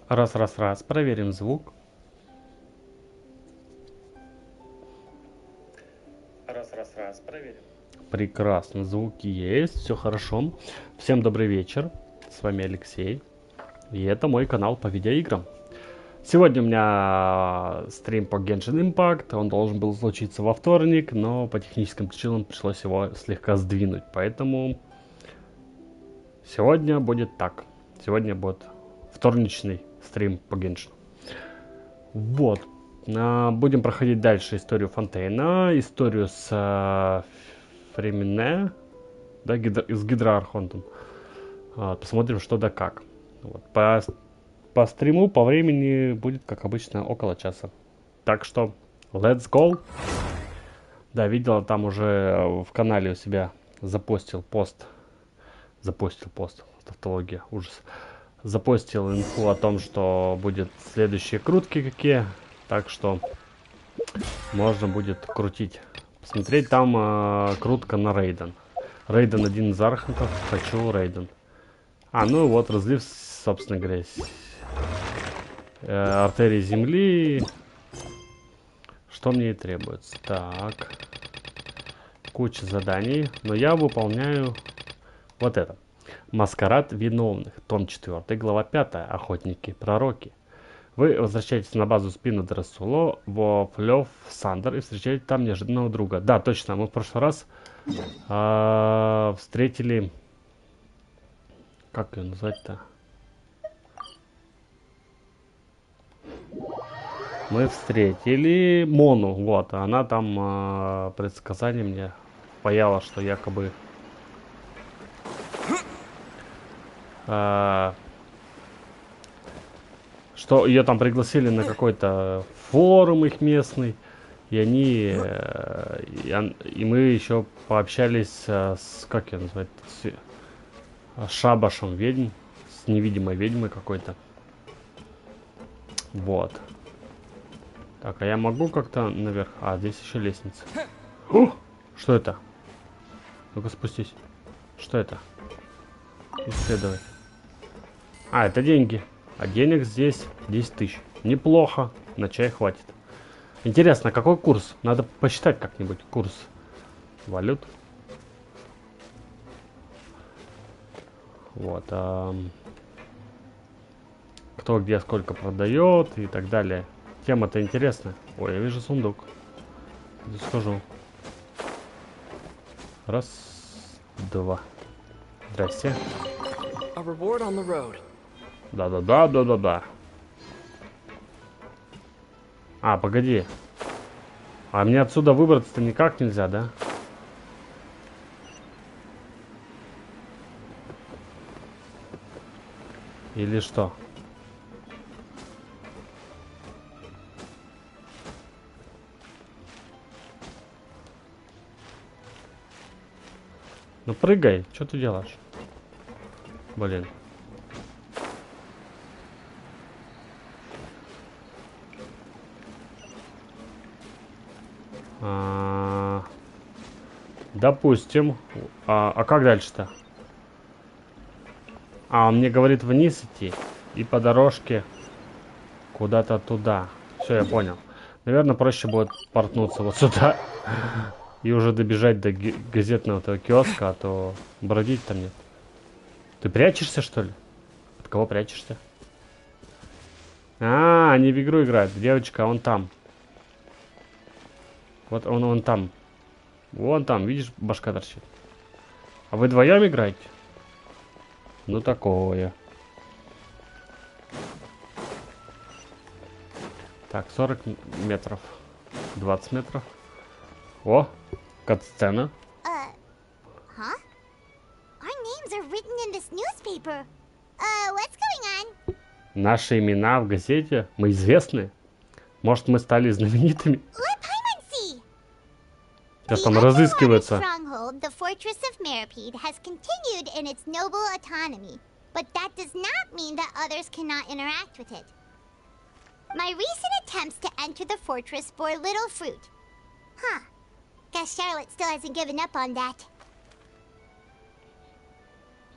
Раз. Проверим звук. Раз. Проверим. Прекрасно. Звуки есть. Все хорошо. Всем добрый вечер. С вами Алексей. И это мой канал по видеоиграм. Сегодня у меня стрим по Genshin Impact. Он должен был случиться во вторник, но по техническим причинам пришлось его слегка сдвинуть. Поэтому сегодня будет так. Сегодня будет вторничный стрим по Genshin. Вот. Будем проходить дальше историю Фонтейна, историю с Фремене, да, с Гидроархонтом. Посмотрим, что да как. Вот. По стриму, по времени будет, как обычно, около часа. Так что, let's go. Да, видела, там уже в канале у себя запостил пост. Тавтология, ужас. Запостил инфу о том, что будет следующие крутки какие. Так что можно будет крутить. Посмотреть там крутка на Рейден. Рейден один из архантов. Хочу Рейден. Ну и вот разлив, собственно говоря, артерии земли. Что мне и требуется. Так. Куча заданий. Но я выполняю вот это. Маскарад виновных. Том 4, глава 5. Охотники-пророки. Вы возвращаетесь на базу спину Драсуло во Флёв Сандер и встречаете там неожиданного друга. Да, точно, мы в прошлый раз встретили... Как ее назвать-то? Мы встретили Мону, вот, она там предсказание мне паяла, что якобы... что ее там пригласили на какой-то форум их местный, и они, и мы еще пообщались с, как ее назвать, с шабашем ведьм, с невидимой ведьмой какой-то. Вот. Так, а я могу как-то наверх? Здесь еще лестница. Что это? Ну-ка спустись. Что это? Исследовать. Это деньги. А денег здесь 10 тысяч. Неплохо. На чай хватит. Интересно, какой курс? Надо посчитать как-нибудь курс валют. Вот. Кто где сколько продает и так далее. Тема-то интересная. Ой, я вижу сундук. Здесь схожу. Раз, два. Здрасте. Да. Погоди. Мне отсюда выбраться-то никак нельзя, да? Или что? Ну прыгай, что ты делаешь? Блин. Допустим. Как дальше-то? Он мне говорит вниз идти. И по дорожке куда-то туда. Все, я понял. Наверное, проще будет портнуться вот сюда. И уже добежать до газетного этого киоска, а то бродить там нет. Ты прячешься, что ли? От кого прячешься? Они в игру играют. Девочка, он там. Вот он там. Вон там, видишь, башка торчит. А вы вдвоем играете? Ну такое. Так, 40 метров. 20 метров. О, кат-сцена. Наши имена в газете? Мы известны? Может, мы стали знаменитыми? Сейчас там разыскивается. My recent attempts to enter the fortress bore little fruit. Guess Charlotte still hasn't given up on that.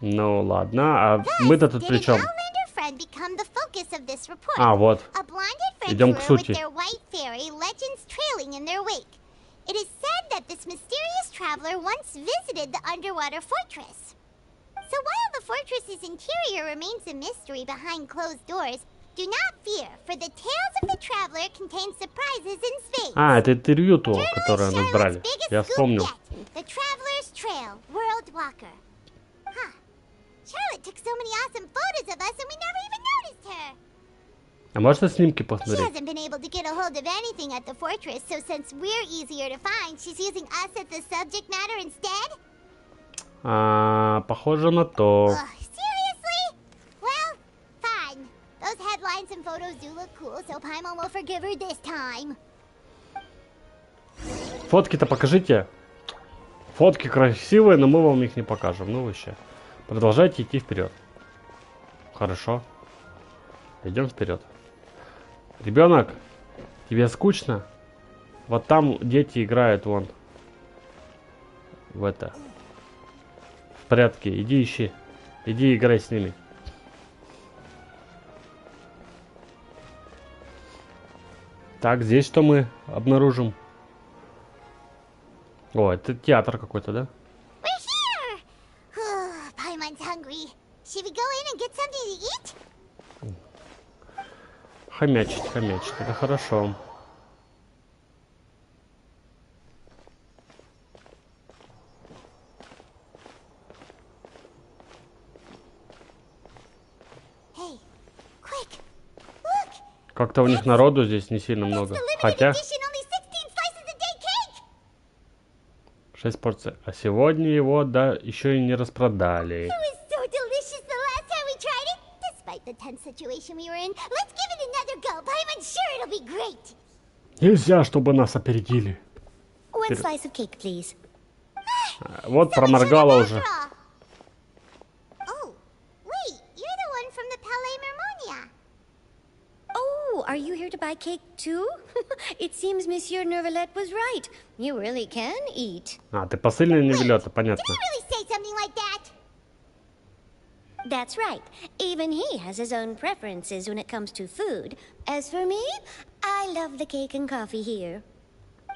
Ну ладно, мы-то тут при чем? become the focus of this report. А, вот. A blonde Идем к adventurer with сути. their white fairy, legends trailing in their wake. It is said that this mysterious traveler once visited the underwater fortress. So while the fortress's interior remains a mystery behind closed doors, do not fear, for the tales of the traveler contain surprises in space. А, это интервью то, Journalist которое нас Charlotte's брали. biggest Я scoop вспомнил. yet, The Traveler's Trail, World Walker. Huh. Charlotte took so many awesome photos of us and we never even noticed her. А можно снимки She посмотреть? hasn't been able to get a hold of anything at the fortress, so since we're easier to find, she's using us as the subject matter instead? А, похоже на то. Ugh, seriously? Well, fine. Those headlines and photos do look cool, so Paimon will forgive her this time. Фотки-то покажите. Фотки красивые, но мы вам их не покажем. Ну вообще. Продолжайте идти вперед. Хорошо. Идем вперед. Ребенок, тебе скучно? Вот там дети играют вон. В это. В прятки. Иди ищи. Иди играй с ними. Так, здесь что мы обнаружим? О, это театр какой-то, да? We're here! Paimon's hungry. Should we go in and get something to eat? Хомячить, хомячить. Это хорошо. Hey, quick! Look! Как-то у них народу здесь не сильно That's много. the limited Хотя edition, only 16 slices a day cake! 6 порций. А сегодня его, да, еще и не распродали. It was so delicious the last time we tried it. Despite the tense situation we were in, let's give it another go. Paimon's sure it'll be great. Нельзя, чтобы нас опередили. One slice of cake, please. Вот Somebody проморгала should have уже. after all. Oh, wait, you're the one from the Palais Mermonia. Oh, are you here to buy cake too? It seems Monsieur Nervalette was right. You really can eat. А, ты посыльный Невелета, понятно. Did I really say something like that? That's right. Even he has his own preferences when it comes to food. As for me, I love the cake and coffee here.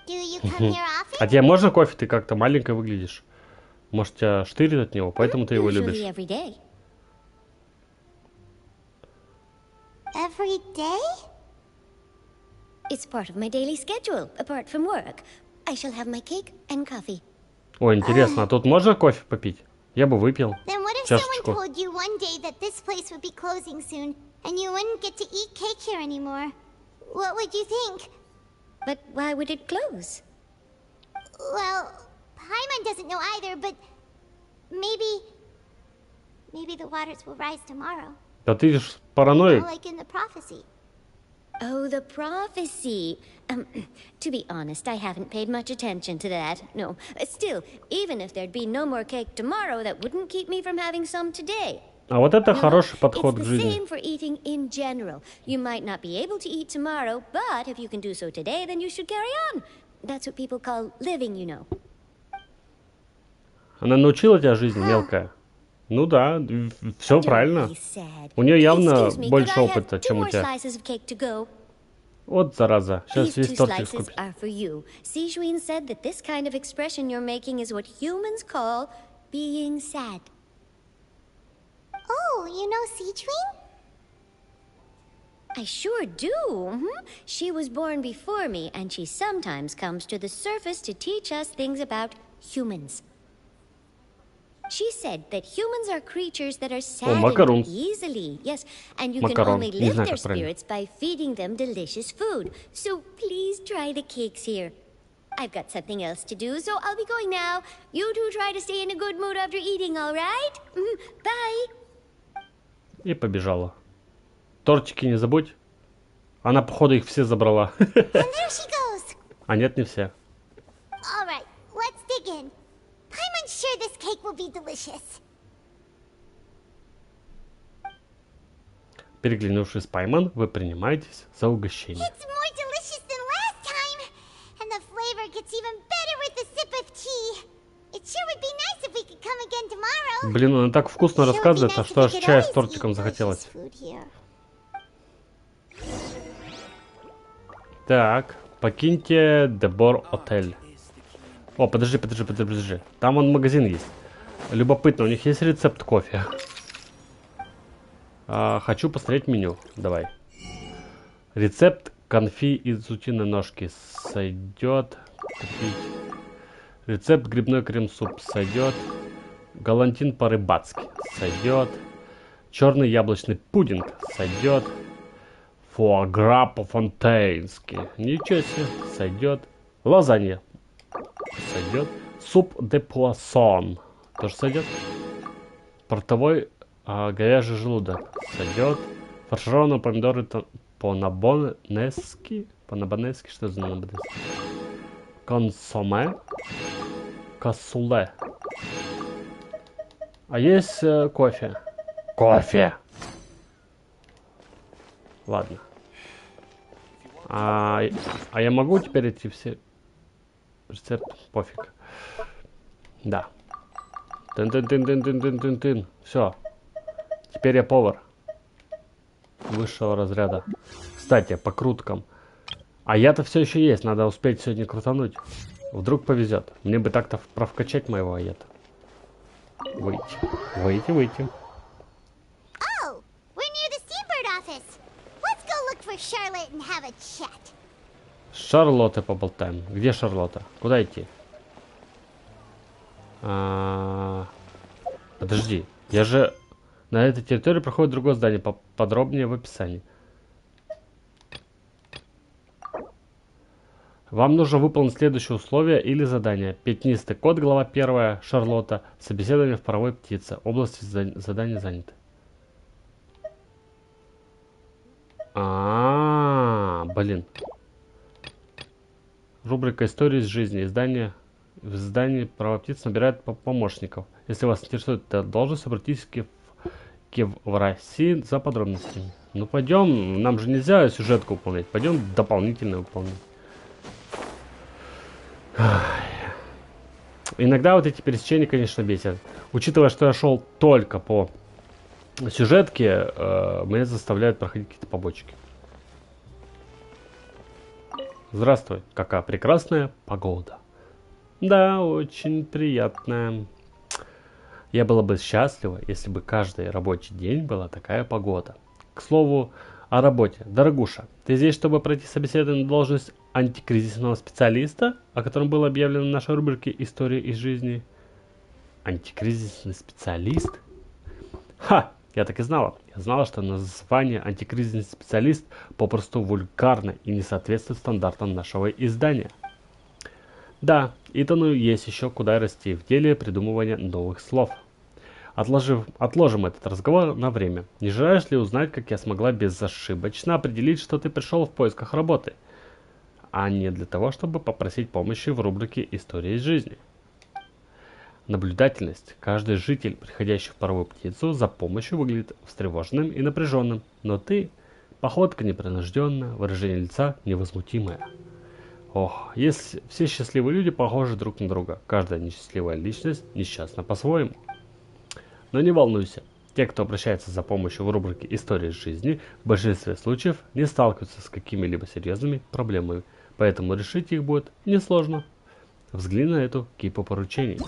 Do you come here often? А тебе можно кофе? Ты как-то маленькая выглядишь. Может, тебя штырит от него, поэтому ты его Usually любишь. every day. Every day? It's part of my daily schedule, apart from work. I shall have my cake and coffee. Ой, интересно, а тут можно кофе попить? Я бы выпил. Then what if Чашечку. someone told you one day that this place would be closing soon and you wouldn't get to eat cake here anymore? What would you think? But why would it close? Well, Paimon doesn't know either, but maybe the waters will rise tomorrow, Да ты ж параноик. like in the prophecy. Oh, the prophecy. To be honest, I haven't paid much attention to that. No. Still, even if there'd be no more cake tomorrow, that wouldn't keep me from having some today. А вот это You know, хороший подход к it's the жизни. same for eating in general. You might not be able to eat tomorrow, but if you can do so today, then you should carry on. That's what people call living, you know. Она научила тебя жизни, мелкая? Ну да, все Don't правильно. be sad. У нее явно Excuse me, больше could I have опыта, 2 чем у more тебя. slices of cake to go? Вот зараза. Сейчас These весь 2 тортик slices скупит. are for you. Sijuin said that this kind of expression you're making is what humans call being sad. Oh, you know Sichuan? I sure do. She was born before me, and she sometimes comes to the surface to teach us things about humans. She said that humans are creatures that are saddened макарон. easily. Yes, and you can Макарон. only Не lift знаю, their как правильно. spirits by feeding them delicious food. So please try the cakes here. I've got something else to do, so I'll be going now. You two try to stay in a good mood after eating, all right? Bye. И побежала. Тортики не забудь. Она, походу, их все забрала. And there she goes. А нет, не все. All right, let's dig in. Paimon's sure this cake will be delicious. Переглянувшись с Пайман, вы принимаетесь за угощение. It's more delicious than last time. And the flavor gets even better with a sip of tea. It sure would be nice if we could come again tomorrow. Блин, она так вкусно Sure would be рассказывает, nice а if что we аж could чая с always тортиком eat delicious захотелось. food here. Так, покиньте Дебор отель. О, подожди. Там вон магазин есть. Любопытно, у них есть рецепт кофе? Хочу посмотреть меню. Давай. Рецепт конфи из утиной ножки сойдет. Купить. Рецепт грибной крем-суп сойдет. Галантин по-рыбацки сойдет. Черный яблочный пудинг сойдет. Фуагра по-фонтейнски. Ничего себе. Сойдет. Лазанья сойдет. Суп де пуассон тоже сойдет. Портовой говяжий желудок сойдет. Фаршированные помидоры по-набонески. По-набонески, что за набонески? Консоме. Кассуле. А есть кофе? Кофе! Ладно. А я могу теперь эти все рецепт? Пофиг. Да. Тын-тын-тын-тын-тын-тын-тын. Все. Теперь я повар. Высшего разряда. Кстати, по круткам. А я-то все еще есть. Надо успеть сегодня крутануть. Вдруг повезет. Мне бы так-то провкачать моего аята. Выйти. Oh, we're near the Seabird office. Let's go look for Charlotte and have a chat. С Шарлоттой поболтаем. Где Шарлотта? Куда идти? Подожди. Я же... На этой территории проходит другое здание. Подробнее в описании. Вам нужно выполнить следующее условие или задание. Пятнистый кот, глава 1, Шарлотта. Собеседование в паровой птице. Области задания заняты. Блин. Рубрика «Истории из жизни». В издании «Паровая птица» набирает помощников. Если вас интересует эта должность, обратитесь в России за подробностями. Ну пойдем, нам же нельзя сюжетку выполнять. Пойдем дополнительно выполнять. Иногда вот эти пересечения, конечно, бесят. Учитывая, что я шел только по сюжетке, меня заставляют проходить какие-то побочки. Здравствуй, какая прекрасная погода. Да, очень приятная. Я была бы счастлива, если бы каждый рабочий день была такая погода. К слову, о работе. Дорогуша, ты здесь, чтобы пройти собеседование на должность антикризисного специалиста, о котором было объявлено в нашей рубрике «История из жизни»? Антикризисный специалист? Ха! Я так и знала. Я знала, что название антикризисный специалист попросту вульгарно и не соответствует стандартам нашего издания. Да, Итану есть еще куда расти в деле придумывания новых слов. Отложим этот разговор на время. Не желаешь ли узнать, как я смогла безошибочно определить, что ты пришел в поисках работы, а не для того, чтобы попросить помощи в рубрике «История из жизни»? Наблюдательность. Каждый житель, приходящий в паровую птицу, за помощью выглядит встревоженным и напряженным, но ты, походка непринужденная, выражение лица невозмутимое. Ох, если все счастливые люди похожи друг на друга, каждая несчастливая личность несчастна по-своему. Но не волнуйся, те, кто обращается за помощью в рубрике «История из жизни», в большинстве случаев не сталкиваются с какими-либо серьезными проблемами, поэтому решить их будет несложно. Взгляни на эту кипу поручений.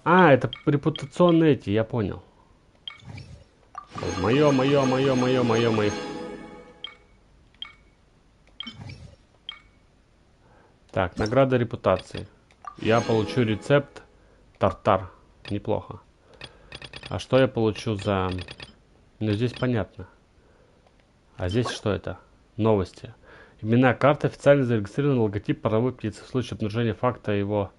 Это репутационные эти, я понял. Мое. Так, награда репутации. Я получу рецепт тартар. Неплохо. А что я получу за... Ну, здесь понятно. А здесь что это? Новости. Имена карты официально зарегистрирован логотип паровой птицы. В случае обнаружения факта его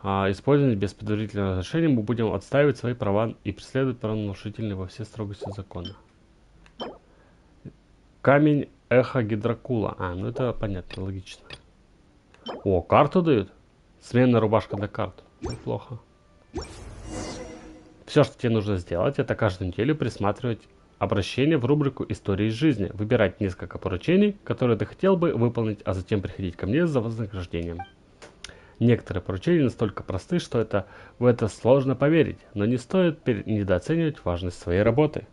использования без предварительного разрешения мы будем отстаивать свои права и преследовать правонарушителей во все строгости закона. Камень эхо гидрокула. Ну это понятно, логично. О, карту дают? Сменная рубашка для карт. Неплохо. Все, что тебе нужно сделать, это каждую неделю присматривать обращение в рубрику «История из жизни», выбирать несколько поручений, которые ты хотел бы выполнить, а затем приходить ко мне за вознаграждением. Некоторые поручения настолько просты, что в это сложно поверить, но не стоит недооценивать важность своей работы.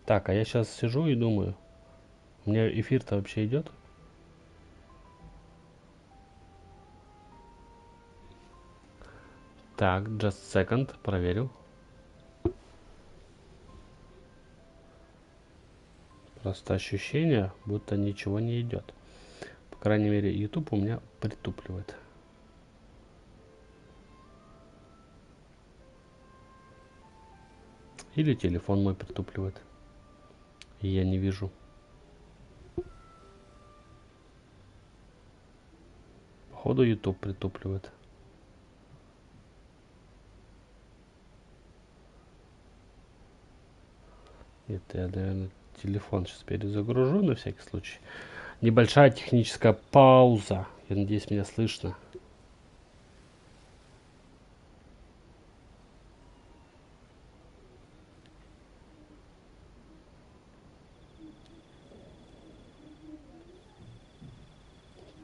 Так, а я сейчас сижу и думаю, у меня эфир-то вообще идет? Так, just second, проверю. Просто ощущение, будто ничего не идет. По крайней мере, YouTube у меня притупливает. Или телефон мой притупливает. И я не вижу. Походу, YouTube притупливает. Это я, наверное, телефон сейчас перезагружу на всякий случай. Небольшая техническая пауза. Я надеюсь, меня слышно.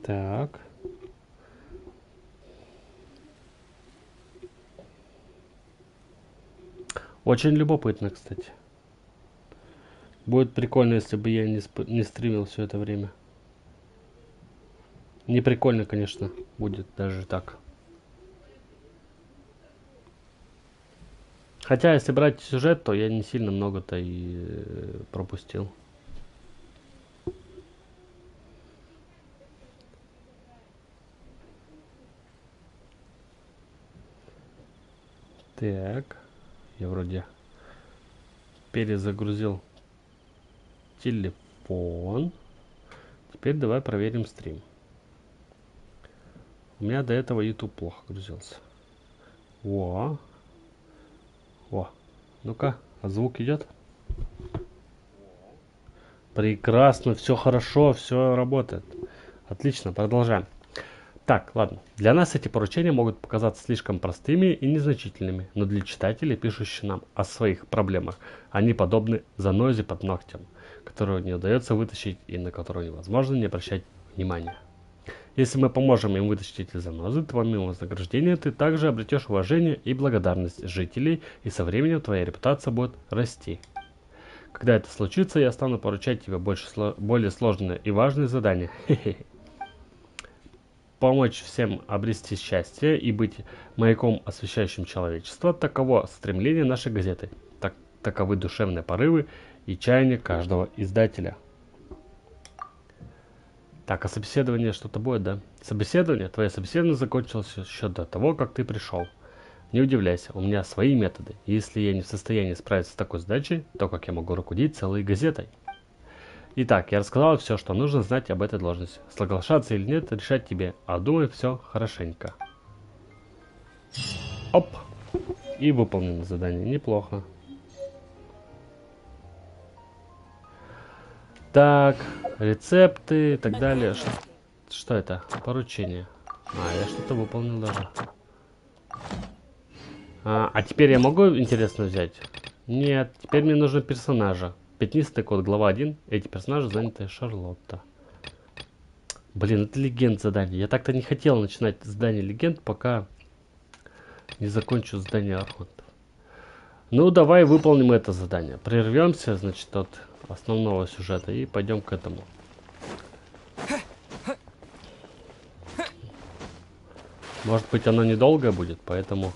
Так. Очень любопытно, кстати. Будет прикольно, если бы я не стримил все это время. Не прикольно, конечно, будет даже так. Хотя, если брать сюжет, то я не сильно много-то и пропустил. Так, я вроде перезагрузил телефон. Теперь давай проверим стрим. У меня до этого YouTube плохо грузился. О, ну-ка, а звук идет? Прекрасно, все хорошо, все работает. Отлично, продолжаем. Так, ладно. Для нас эти поручения могут показаться слишком простыми и незначительными, но для читателей, пишущих нам о своих проблемах, они подобны занозе под ногтем, которую не удается вытащить и на которую невозможно не обращать внимания. Если мы поможем им вытащить эти занозы, то помимо вознаграждения ты также обретешь уважение и благодарность жителей, и со временем твоя репутация будет расти. Когда это случится, я стану поручать тебе более сложные и важные задания. Помочь всем обрести счастье и быть маяком, освещающим человечество, таково стремление нашей газеты, таковы душевные порывы и чаяния каждого издателя. Так, а собеседование что-то будет, да? Твое собеседование закончилось еще до того, как ты пришел. Не удивляйся, у меня свои методы, и если я не в состоянии справиться с такой задачей, то как я могу руководить целой газетой? Итак, я рассказал все, что нужно знать об этой должности. Соглашаться или нет, решать тебе, а думай все хорошенько. Оп! И выполнено задание, неплохо. Так, рецепты и так далее. Что это? Поручение. Я что-то выполнил даже. А теперь я могу, интересно, взять? Нет, теперь мне нужны персонажа. Пятнистый код, глава 1. Эти персонажи заняты Шарлотта. Блин, это легенд задание. Я так-то не хотел начинать задание легенд, пока не закончу задание архонтов. Ну, давай выполним это задание. Прервемся, значит, от основного сюжета и пойдем к этому. Может быть, оно недолгое будет, поэтому...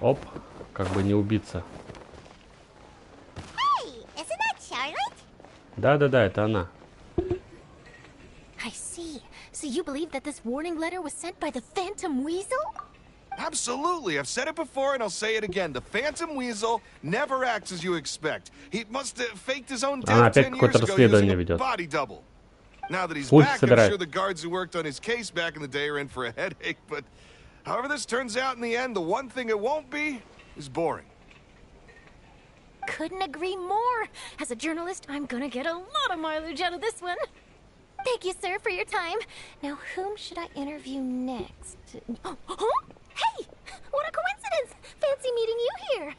Оп, как бы не убиться. Да-да-да, это она. I see. So you believe that this warning letter was sent by the Phantom Weasel? Absolutely. I've said it before and I'll say it again. The Phantom Weasel never acts as you expect. He must have faked his own death 10 years ago using a body double. Now that he's back, I'm sure the guards who worked on his case back in the day are in for a headache, but however this turns out in the end, the one thing it won't be is boring. Couldn't agree more. As a journalist, I'm gonna get a lot of mileage out of this one. Thank you, sir, for your time. Now, whom should I interview next? Oh, hey! What a coincidence! Fancy meeting you here.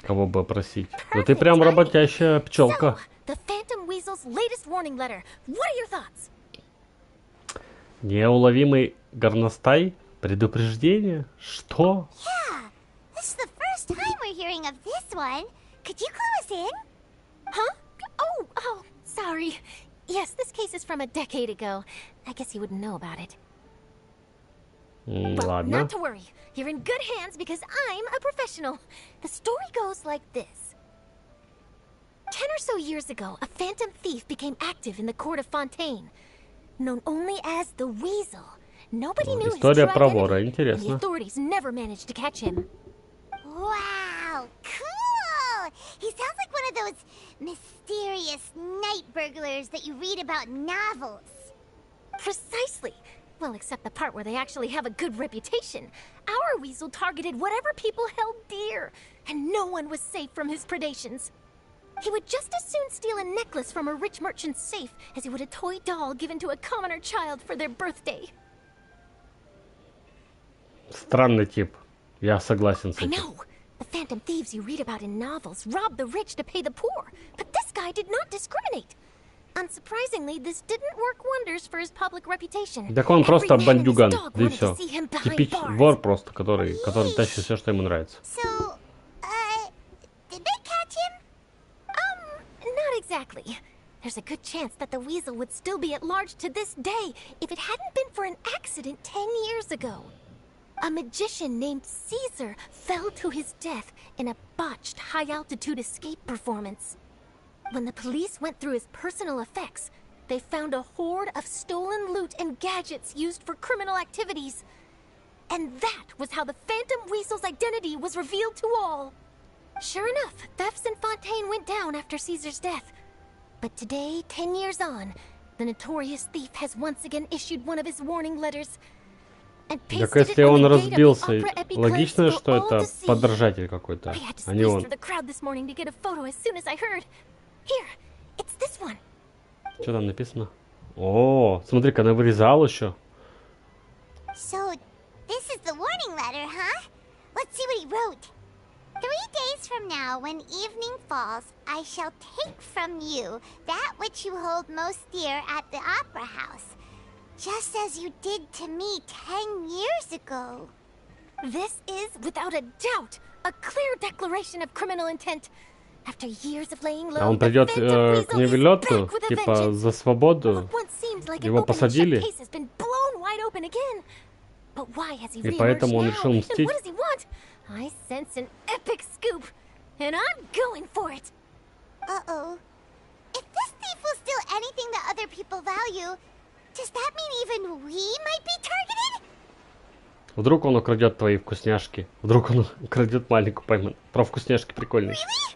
Кого бы просить? Да ты прям работящая пчелка. So, the Phantom Weasel's latest warning letter. What are your thoughts? Неуловимый горностай? Предупреждение? Что? Yeah, this is the first first time we're hearing of this one. Could you clue us in? Huh? Oh, sorry. Yes, this case is from a decade ago. I guess you wouldn't know about it. Well, Ладно. not to worry. You're in good hands because I'm a professional. The story goes like this. 10 or so years ago, a phantom thief became active in the court of Fontaine, known only as the Weasel. Nobody knew his true История про вора. identity, and the Интересно. authorities never managed to catch him. Wow, cool! He sounds like one of those mysterious night burglars that you read about in novels. Precisely. Well, except the part where they actually have a good reputation. Our Weasel targeted whatever people held dear, and no one was safe from his predations. He would just as soon steal a necklace from a rich merchant's safe as he would a toy doll given to a commoner child for their birthday. Странный тип. Я согласен с I этим. know. The phantom thieves you read about in novels rob the rich to pay the poor, but this guy did not discriminate. Unsurprisingly, this didn't work wonders for his public reputation. Так он просто Every man and his бандюган. dog Да и wanted все. to see him behind Типичный bars. вор просто, который тащит все, что ему нравится. So, did they catch him? Not exactly. There's a good chance that the Weasel would still be at large to this day if it hadn't been for an accident 10 years ago. A magician named Caesar fell to his death in a botched high-altitude escape performance. When the police went through his personal effects, they found a hoard of stolen loot and gadgets used for criminal activities. And that was how the Phantom Weasel's identity was revealed to all. Sure enough, thefts in Fontaine went down after Caesar's death. But today, 10 years on, the notorious thief has once again issued one of his warning letters. And Так pasted если it on он the gate of the разбился, opera epiclese логично, for что all это to see. подражатель какой-то, I had to а не squeeze он. through the crowd this morning to get a photo as soon as I heard. Here, it's this one. Что там написано? О, смотри-ка, она вырезала еще. So, this is the warning letter, huh? Let's see what he wrote. 3 days from now, when evening falls, I shall take from you that which you hold most dear at the opera house, just as you did to me 10 years ago. This is, without a doubt, a clear declaration of criminal intent. After years of laying low, А он the придет Phantom к Weasel is Невилету, back with a типа vengeance. за свободу, What once seemed like an его open and shut посадили, case has been blown wide open again. But why has he и reemerged поэтому он now? решил And мстить. what does he want? I sense an epic scoop, and I'm going for it. Uh-oh. If this thief will steal anything that other people value, does that mean even we might be targeted? Вдруг он украдет твои вкусняшки. Вдруг он украдет маленькую пойман. Про вкусняшки прикольный. Really?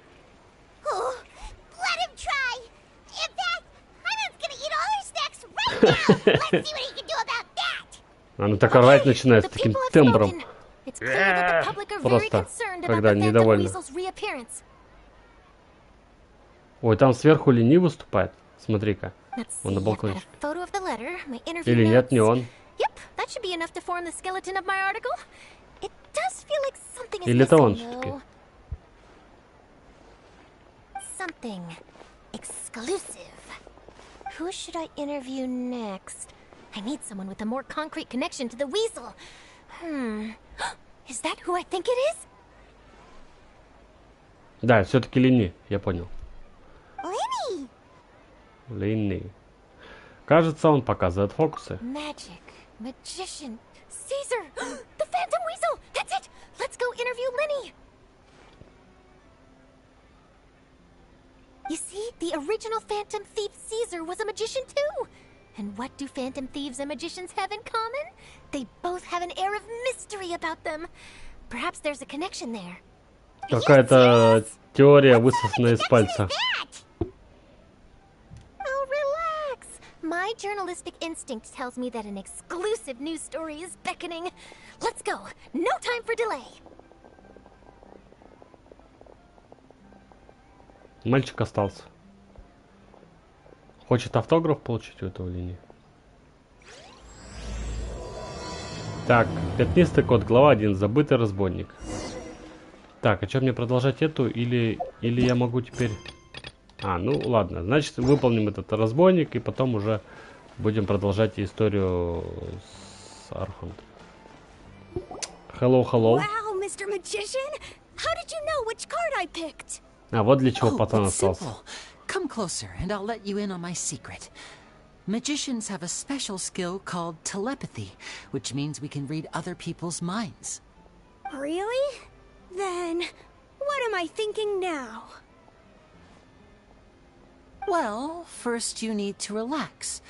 Oh, let him try. In fact, Hyman's gonna eat all our snacks right now. Let's see what he can do about that. Она так орать начинает с The таким people have тембром. spoken. It's clear that the public are very Просто, concerned about когда the Phantom недовольны. Weasel's reappearance. Ой, там сверху Лени выступает. Смотри-ка. Let's Он на see, I've got a балкончике. photo of the letter, my interview Или нет, notes. не он. Yep, that should be enough to form the skeleton of my article. It does feel like something is Или это он missing, всё-таки? though. Something exclusive. Who should I interview next? I need someone with a more concrete connection to the Weasel. Is that who I think it is? Да, все-таки Лени, я понял. Lenny! Лени. Кажется, он показывает фокусы. Magic, magician, Caesar, the Phantom Weasel. That's it. Let's go interview Lenny. You see, the original Phantom Thief Caesar was a magician too. And what do Phantom Thieves and magicians have in common? They both have an air of mystery about them. Perhaps there's a connection there. Какая-то теория высосана из пальца. Oh, relax. My journalistic instinct tells me that an exclusive news story is beckoning. Let's go. No time for delay. Мальчик остался. Хочет автограф получить у этого Лени. Так, пятнистый кот, глава 1, забытый разбойник. Так, а что мне продолжать эту или я могу теперь... А, ну ладно, значит выполним этот разбойник и потом уже будем продолжать историю с Архонт. Hello, hello. Wow, Mr. Magician! How did you know which card I picked? А вот для чего Oh, пацан it's остался. simple. Come closer, and I'll let you in on my secret. Magicians have a special skill called telepathy, which means we can read other people's minds. Really? Then, what am I thinking now? Well, first you need to relax,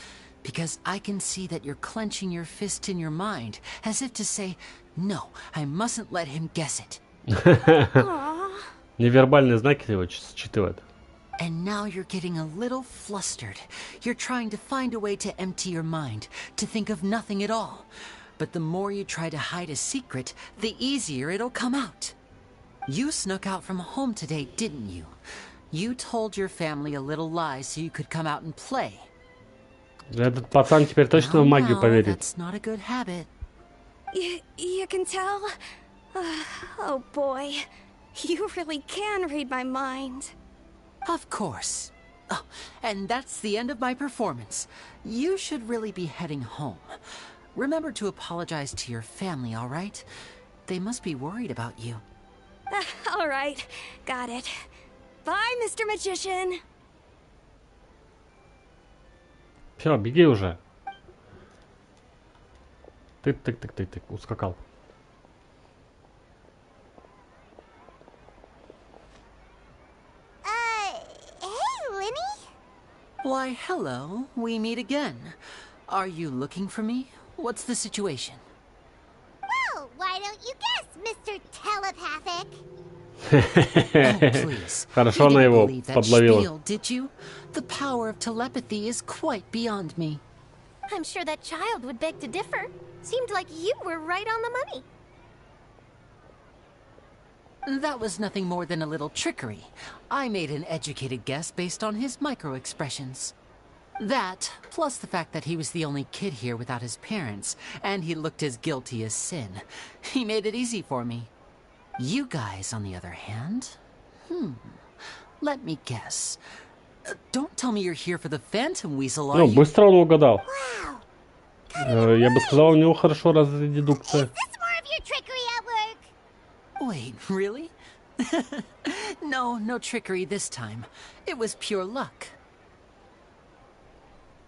because I can see that you're clenching your fist in your mind, as if to say, no, I mustn't let him guess it. Невербальные знаки его считывают. And now you're getting a little flustered. You're trying to find a way to empty your mind, to think of nothing at all. But the more you try to hide a secret, the easier it'll come out. You snuck out from home today, didn't you? You told your family a little lie so you could come out and play. Этот пацан теперь точно в магию поверит. That's not a good habit. You can tell? Oh boy, you really can read my mind. Of course. Oh, and that's the end of my performance. You should really be heading home. Remember to apologize to your family, all right? They must be worried about you. All right, got it. Bye, Mr. Magician. Все, беги уже. Тык, ускакал. Hey, Lenny? Why, hello. We meet again. Are you looking for me? What's the situation? Well, why don't you guess, Mr. Telepathic? Oh, please. Хорошо You она didn't его believe that подловила. spiel, did you? The power of telepathy is quite beyond me. I'm sure that child would beg to differ. Seemed like you were right on the money. That was nothing more than a little trickery. I made an educated guess based on his micro-expressions. That, plus the fact that he was the only kid here without his parents, and he looked as guilty as sin. He made it easy for me. You guys, on the other hand... Let me guess. Don't tell me you're here for the Phantom Weasel, are Ну, you? быстро он угадал. Wow. Я бы сказал, у него хорошо развита дедукция. Is this more of your trickery at work? Wait, really? No trickery this time. It was pure luck.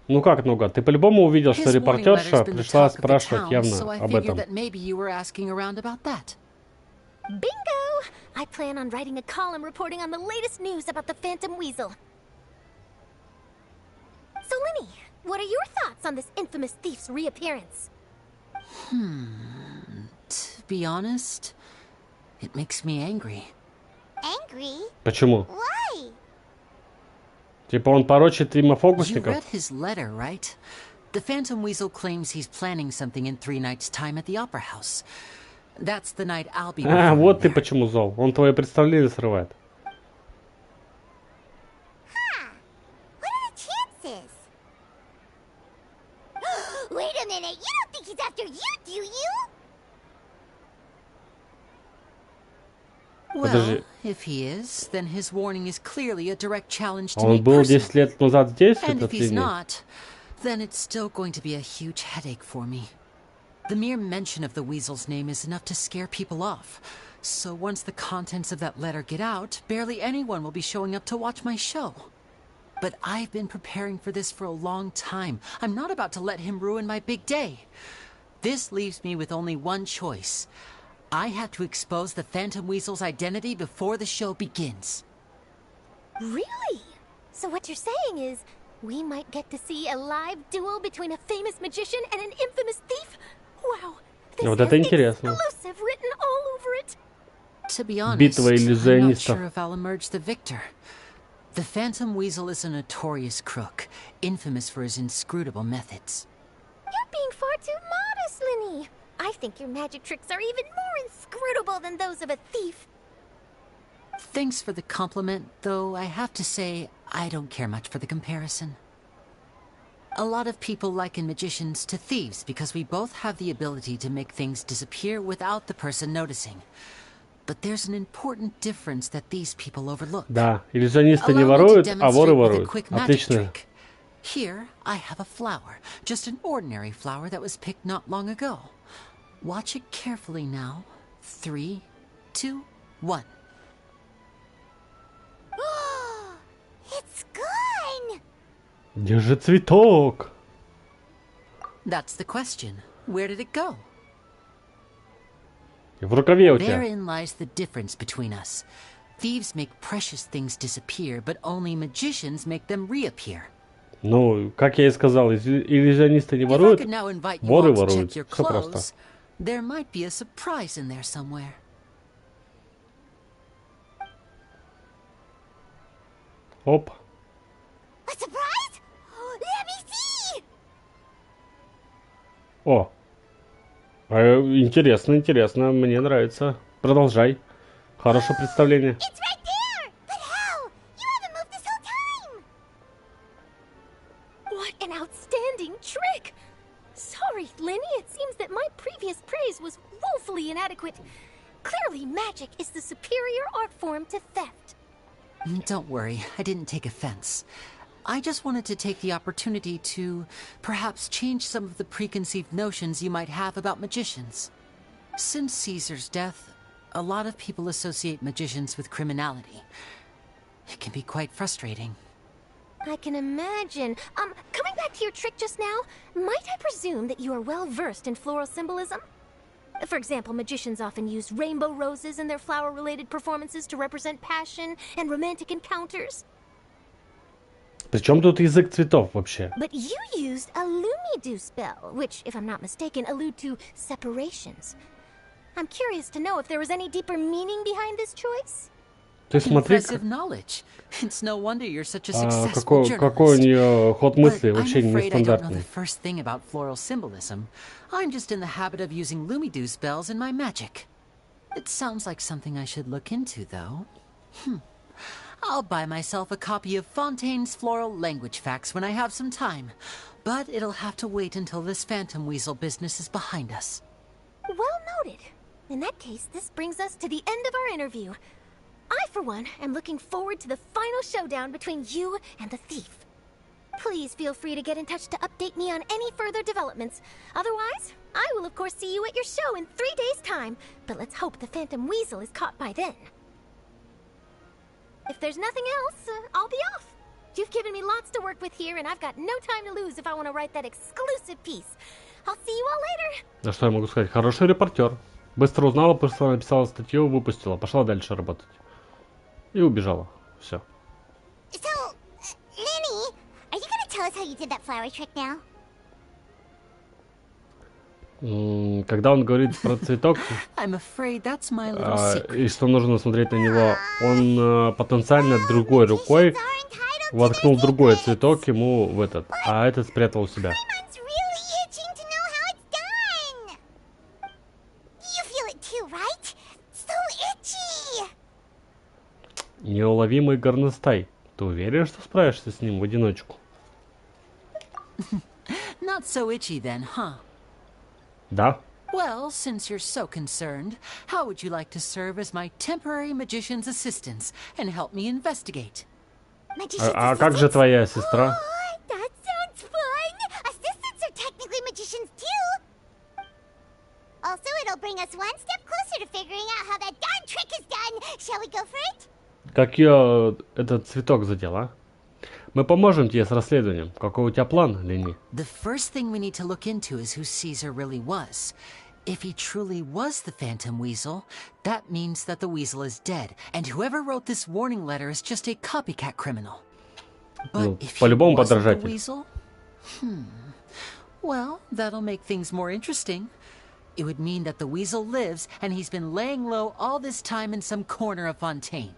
Ну как наугад? Ты по-любому увидел, что His warning letter's репортерша been the пришла talk of the спрашивать town, явно so I об figured этом. that maybe you were asking around about that. Bingo! I plan on writing a column reporting on the latest news about the Phantom Weasel. So, Lenny, what are your thoughts on this infamous thief's reappearance? To be honest, it makes me angry. Angry? Почему? Why? Типа он порочит имя You фокусников? read his letter, right? The Phantom Weasel claims he's planning something in 3 nights' time at the Opera House. That's the night I'll be А, performing вот ты there. почему зол. Он твое представление срывает. What are the chances? Wait a minute, you don't think he's after you, do you? Well, Подожди. if he is, then his warning is clearly a direct challenge to Он me был personally. 10 лет назад здесь, в And if этот he's линии? not, then it's still going to be a huge headache for me. The mere mention of the Weasel's name is enough to scare people off. So once the contents of that letter get out, barely anyone will be showing up to watch my show. But I've been preparing for this for a long time. I'm not about to let him ruin my big day. This leaves me with only one choice. I have to expose the Phantom Weasel's identity before the show begins. Really? So what you're saying is, we might get to see a live duel between a famous magician and an infamous thief? Wow, this Вот has это интересно. exclusive written all over it. To be honest, Битва I'm not иллюзионистов. sure if I'll emerge the victor. The Phantom Weasel is a notorious crook, infamous for his inscrutable methods. You're being far too modest, Lenny. I think your magic tricks are even more inscrutable than those of a thief. Thanks for the compliment, though I have to say I don't care much for the comparison. A lot of people liken magicians to thieves because we both have the ability to make things disappear without the person noticing. But there's an important difference that these people overlook. Да, иллюзионисты не Allow me to воруют, а воры demonstrate with a воруют. quick magic Отлично. trick. Here, I have a flower. Just an ordinary flower that was picked not long ago. Watch it carefully now. 3, 2, 1. It's gone! Где же цветок? That's the question. Where did it go? В рукаве у тебя. Therein lies the difference between us. Thieves make precious things disappear, but only magicians make them reappear. Ну, как я и сказал, иллюзионисты не воруют, воры воруют. Все просто. There might be a surprise in there somewhere. Оп. A surprise? Let me see! О. Интересно, интересно. Мне нравится. Продолжай. Хорошее представление. It's right there! But how? You haven't moved this whole time! What an outstanding trick! Sorry, Lenny, it seems that my previous praise was woefully inadequate. Clearly, magic is the superior art form to theft. Don't worry, I didn't take offense. I just wanted to take the opportunity to perhaps change some of the preconceived notions you might have about magicians. Since Caesar's death, a lot of people associate magicians with criminality. It can be quite frustrating. I can imagine. Coming back to your trick just now, might I presume that you are well versed in floral symbolism? For example, magicians often use rainbow roses in their flower-related performances to represent passion and romantic encounters. Причем тут язык цветов вообще? But you used a Lumidu spell, which, if I'm not mistaken, allude to separations. I'm curious to know if there was any deeper meaning behind this choice. То есть смотри, Impressive knowledge. It's no wonder you're such a successful какой у journalist. нее ход мысли вообще I'm afraid I don't know the нестандартный. first thing about floral symbolism. I'm just in the habit of using Lumidu spells in my magic. It sounds like something I should look into, though. I'll buy myself a copy of Fontaine's Floral Language Facts when I have some time. But it'll have to wait until this phantom weasel business is behind us. Well noted. In that case, this brings us to the end of our interview. I, for one, am looking forward to the final showdown between you and the thief. Please feel free to get in touch to update me on any further developments. Otherwise, I will of course see you at your show in 3 days' time, but let's hope the Phantom Weasel is caught by then. If there's nothing else, I'll be off. You've given me lots to work with here, and I've got no time to lose if I want to write that exclusive piece. I'll see you all later. А что я могу сказать? Хороший репортер. Быстро узнала, быстро написала статью, выпустила, пошла дальше работать. И убежала. Все. So, Lenny, are you gonna tell us how you did that flower trick now? Когда он говорит про цветок, I'm afraid that's my little secret. и что нужно смотреть на него, он потенциально другой рукой воткнул другой цветок ему в этот, а этот спрятал у себя. Paimon's really itching to know how it's done. You feel it too, right? So itchy. Неуловимый горностай. Ты уверен, что справишься с ним в одиночку? Not so itchy then, huh? Да. Well, since you're so concerned, how would you like to serve as my temporary magician's assistants and help me investigate? А как же твоя сестра? Oh, that sounds fun. Assistants are technically magicians too. Also, it'll bring us one step closer to figuring out how that darn trick is done. Shall we go for it? Как ее этот цветок задел, а? Мы поможем тебе с расследованием. Какой у тебя план, Лени? The first thing we need to look into is who Caesar really was. If he truly was the Phantom Weasel, that means that the weasel is dead, and whoever wrote this warning letter is just a copycat criminal. Ну, But if he по-любому wasn't the подражатель. weasel, well, that'll make things more interesting. It would mean that the weasel lives, and he's been laying low all this time in some corner of Fontaine.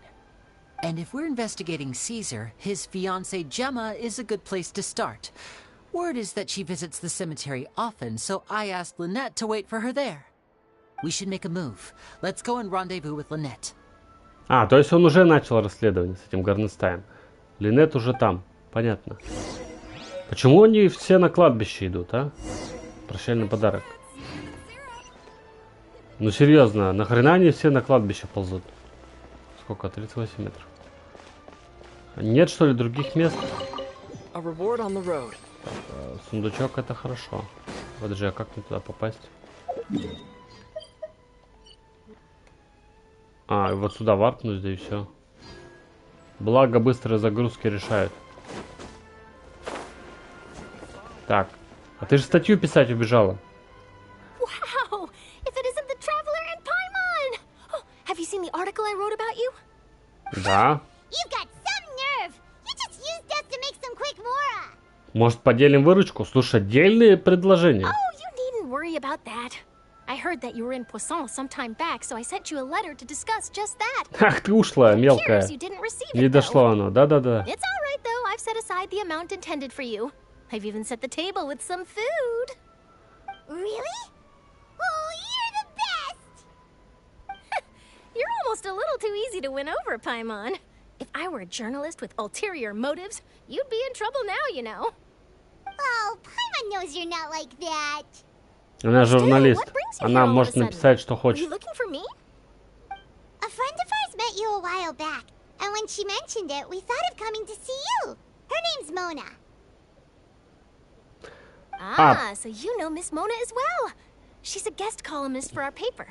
And if we're investigating Caesar, his fiancée Gemma is a good place to start. Word is that she visits the cemetery often, so I asked Lynette to wait for her there. We should make a move. Let's go and rendezvous with Lynette. А, то есть он уже начал расследование с этим горностаем. Линет уже там. Понятно. Почему они все на кладбище идут, а? Прощальный подарок. Ну серьезно, нахрена они все на кладбище ползут? Сколько? 38 метров. Нет, что ли, других мест? Сундучок — это хорошо. Подожди, а как мне туда попасть? А, вот сюда варпнуть, да и все. Благо, быстрые загрузки решают. Так. А ты же статью писать убежала. Wow! If it isn't the Traveler and Paimon! Oh, have you seen the article I wrote about you? Да. You've got some nerve! You just used us to make some quick mora! Может, поделим выручку? Слушай, отдельные предложения. Oh, you needn't worry about that. I heard that you were in Poisson some time back, so I sent you a letter to discuss just that. Ах, ты ушла, мелкая. Appears you didn't receive it, Не дошло оно, да-да-да. It's all right, though. I've set aside the amount intended for you. I've even set the table with some food. Really? Oh, you're the best! You're almost a little too easy to win over, Paimon. If I were a journalist with ulterior motives, you'd be in trouble now, you know. Oh, Paimon knows you're not like that. Она журналист. What brings you Она here all of a может sudden? написать, что Were you хочет. looking for me? A friend of ours met you a while back, and when she mentioned it, we thought of coming to see you. Her name's Mona. Ah, so you know Miss Mona as well. She's a guest columnist for our paper.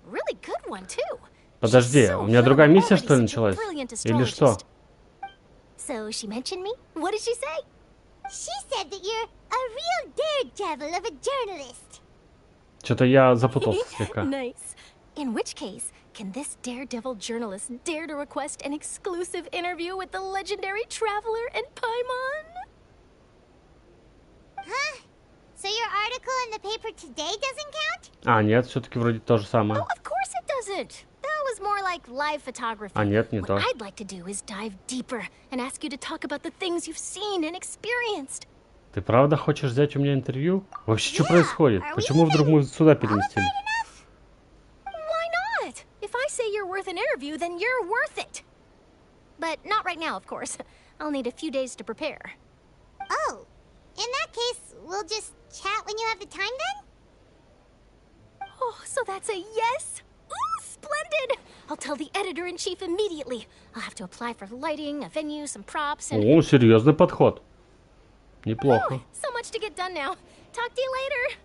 Really good one, too. Подожди, She's so у меня full другая of миссия, already что ли, such a началась? brilliant Или что? astrologist. So she mentioned me? What did she say? She said that you're a real daredevil of a journalist. Что-то я запутался слегка. Nice. In which case, can this daredevil journalist dare to request an exclusive interview with the legendary Traveler and Paimon? Huh? So your article in the paper today doesn't count? А, нет, все-таки вроде то же самое. Oh, of course it doesn't. That was more like live photography. А нет, не What то. I'd like to do is dive deeper and ask you to talk about the things you've seen and experienced. Ты правда хочешь взять у меня интервью? Вообще, что Yeah, происходит? are we Почему вдруг мы сюда переместили? Enough? Why not? If I say you're worth an interview, then you're worth it. But not right now, of course. I'll need a few days to prepare. Oh, in that case, we'll just chat when you have the time then? Oh, so that's a yes? Ooh, splendid! I'll tell the editor-in-chief immediately. I'll have to apply for lighting, a venue, some props, and... О, серьезный подход. Неплохо. Oh, so much to get done now. Talk to you later.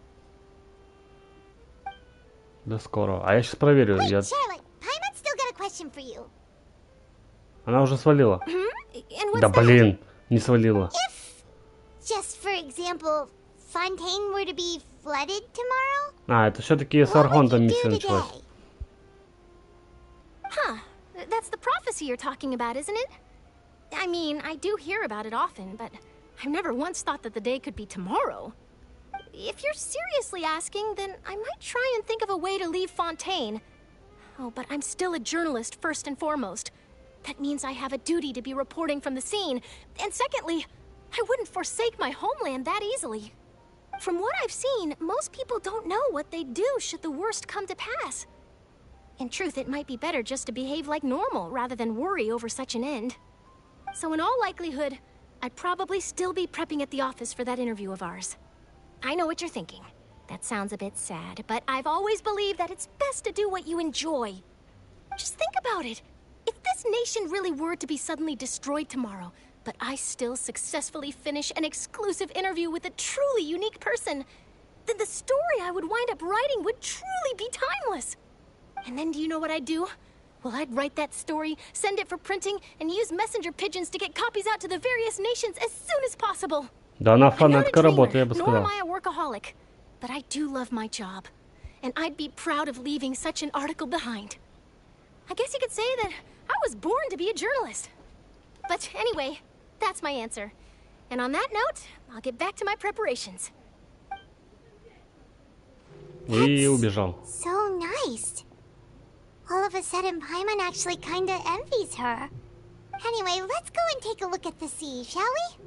До скорого. А я сейчас проверю. Wait, Я... Charlotte, Paimon's still got a question for you. Она уже свалила. And what's Да that? блин, не свалила. If, just for example, Fontaine were to be flooded tomorrow, А, это все-таки с what would Архонтом you миссия do началась. today? Huh. That's the prophecy you're talking about, isn't it? I mean, I do hear about it often, but I've never once thought that the day could be tomorrow. If you're seriously asking, then I might try and think of a way to leave Fontaine. Oh, but I'm still a journalist first and foremost. That means I have a duty to be reporting from the scene. And secondly, I wouldn't forsake my homeland that easily. From what I've seen, most people don't know what they'd do should the worst come to pass. In truth, it might be better just to behave like normal rather than worry over such an end. So in all likelihood, I'd probably still be prepping at the office for that interview of ours. I know what you're thinking. That sounds a bit sad, but I've always believed that it's best to do what you enjoy. Just think about it. If this nation really were to be suddenly destroyed tomorrow, but I still successfully finish an exclusive interview with a truly unique person, then the story I would wind up writing would truly be timeless. And then do you know what I'd do? Well, I'd write that story, send it for printing, and use messenger pigeons to get copies out to the various nations as soon as possible. Да она I'm not a фанатка работы, я dreamer, бы nor am сказал. I a workaholic, but I do love my job, and I'd be proud of leaving such an article behind. I guess you could say that I was born to be a journalist. But anyway, that's my answer. And on that note, I'll get back to my preparations. И убежал. So nice. All of a sudden, Paimon actually kinda envies her. Anyway, let's go and take a look at the sea, shall we?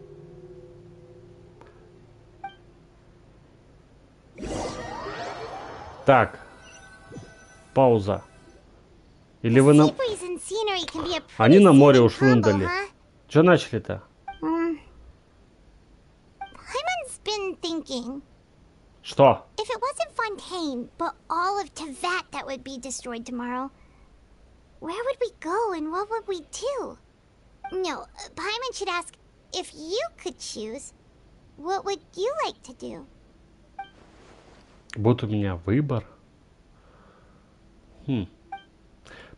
Так. Пауза. Или вы на... Sea breeze and scenery can be a Они pretty на море soothing уж combo, вындали. huh? Что начали-то? Paimon's been thinking. Что? If it wasn't Fontaine, but all of Tevat that would be destroyed tomorrow, where would we go and what would we do? No, Paimon should ask, if you could choose, what would you like to do? Вот у меня выбор.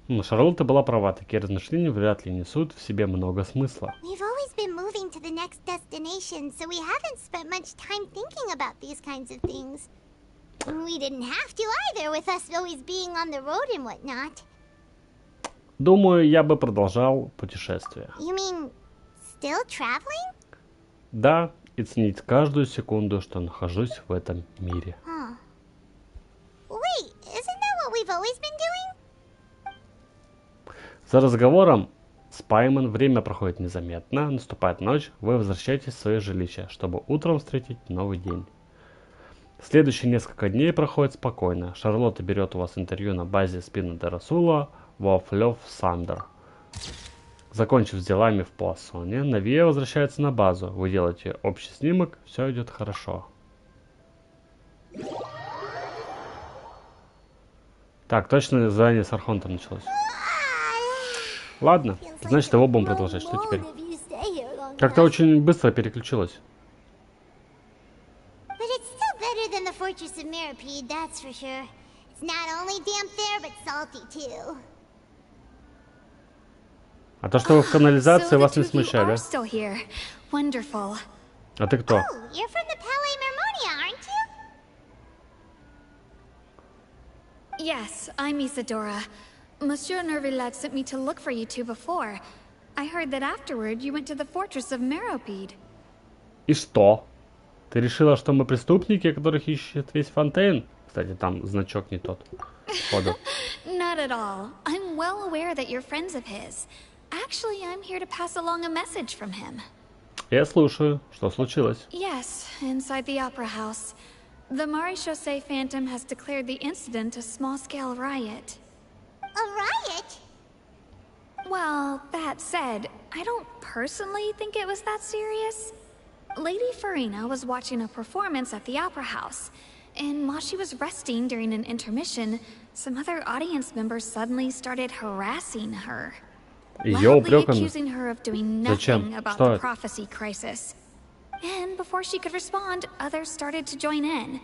Шарлотта была права, такие размышления вряд ли несут в себе много смысла. We've always been moving to the next destination, so we haven't spent much time thinking about these kinds of things. We didn't have to either, with us always being on the road and whatnot. Думаю, я бы продолжал путешествие. You mean still traveling? Да, и ценить каждую секунду, что нахожусь в этом мире. Huh. Wait, isn't that what we've always been doing? За разговором с Пайман время проходит незаметно, наступает ночь, вы возвращаетесь в свое жилище, чтобы утром встретить новый день. Следующие несколько дней проходят спокойно. Шарлотта берет у вас интервью на базе Спина де Расула во Флёв Сандер. Закончив с делами в Пуассоне, Навия возвращается на базу. Вы делаете общий снимок, все идет хорошо. Так, точно задание с Архонтом началось. Ладно, значит его будем продолжать. Что теперь? Как-то очень быстро переключилось. But it's still better than the fortress of Meropide, that's for sure. It's not only damp there, but salty too. А то, что вы в канализации, вас не смущали? Wonderful. А ты кто? Oh, you're from the Palais Mermonia, aren't you? Yes, I'm Isadora. Monsieur Nervillat sent me to look for you two before. I heard that afterward you went to the fortress of Meropide. И что? Ты решила, что мы преступники, которых ищет весь Фонтейн? Кстати, там значок не тот. Not at all. I'm well aware that you're friends of his. Actually, I'm here to pass along a message from him. Я слушаю. Что случилось? Yes, inside the Opera House. The Maréchaussée Phantom has declared the incident a small-scale riot. A riot? Well, that said, I don't personally think it was that serious. Lady Farina was watching a performance at the Opera House, and while she was resting during an intermission, some other audience members suddenly started harassing her. Loudly accusing her of doing nothing about the prophecy crisis. And before she could respond, others started to join in.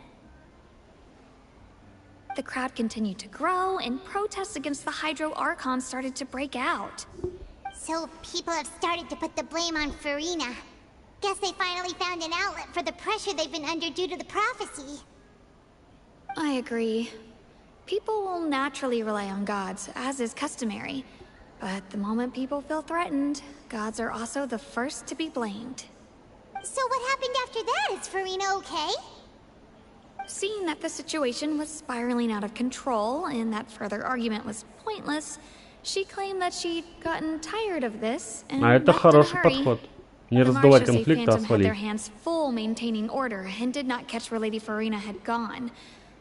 The crowd continued to grow, and protests against the Hydro Archon started to break out. So people have started to put the blame on Farina. Guess they finally found an outlet for the pressure they've been under due to the prophecy. I agree. People will naturally rely on gods, as is customary. But the moment people feel threatened, gods are also the first to be blamed. So what happened after that? Is Farina okay? Seeing that the situation was spiraling out of control and that further argument was pointless, she claimed that she'd gotten tired of this and left in a hurry. Не раздувать конфликт, а свалить. Had their hands full maintaining order and did not catch where Lady Farina had gone.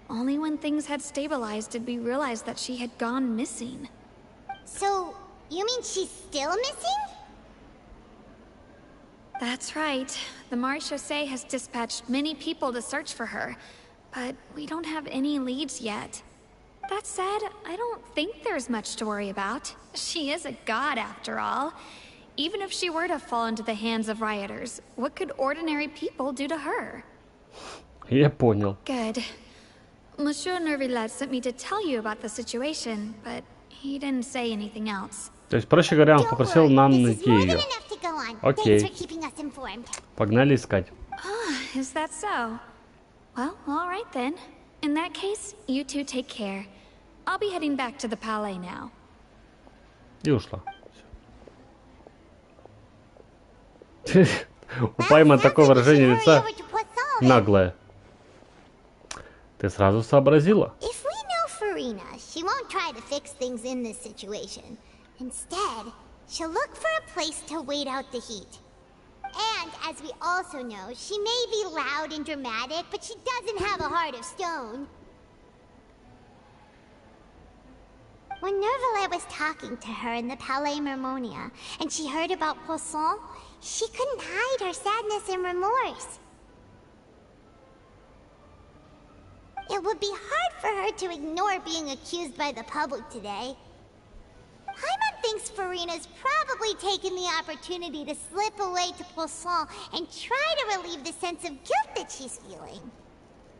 Only when things had stabilized did we realize that she had gone missing. So, you mean she's still missing? That's right. The Maréchaussée has dispatched many people to search for her, but we don't have any leads yet. That said, I don't think there's much to worry about. She is a god after all. Even if she were to fall into the hands of rioters, what could ordinary people do to her? Я понял. Good. Monsieur Nervillat sent me to tell you about the situation, but he didn't say anything else. То есть, проще говоря, он попросил нам найти ее. Окей. Погнали искать. Is that so? Well, all right then. In that case, you two take care. I'll be heading back to the Palais now. И ушла. У Пайма такое выражение лица наглое. Ты сразу сообразила. If we know Farina, she won't try to fix things in this situation. Instead, she'll look for a place to wait out the heat. And as we also know, she may be loud and dramatic, but she doesn't have a heart of stone. When Nervillet was talking to her in the Palais Mermonia, and she heard about Poisson, she couldn't hide her sadness and remorse. It would be hard for her to ignore being accused by the public today. Paimon thinks Farina's probably taken the opportunity to slip away to Poisson and try to relieve the sense of guilt that she's feeling.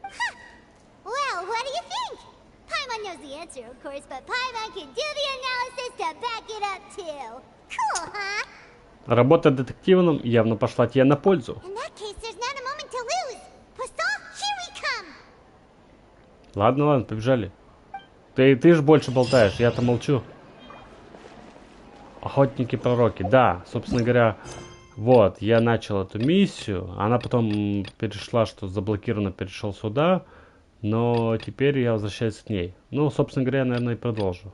Huh. Well, what do you think? Paimon knows the answer, of course, but Paimon can do the analysis to back it up too. Cool, huh? Работа детективом явно пошла тебе на пользу. In that case, there's not a moment to lose. Посол, here we come. Ладно, ладно, побежали. Ты ж больше болтаешь, я-то молчу. Охотники-пророки, да, собственно говоря, вот, я начал эту миссию, она потом перешла, что заблокировано, перешел сюда, но теперь я возвращаюсь к ней. Ну, собственно говоря, я, наверное, и продолжу.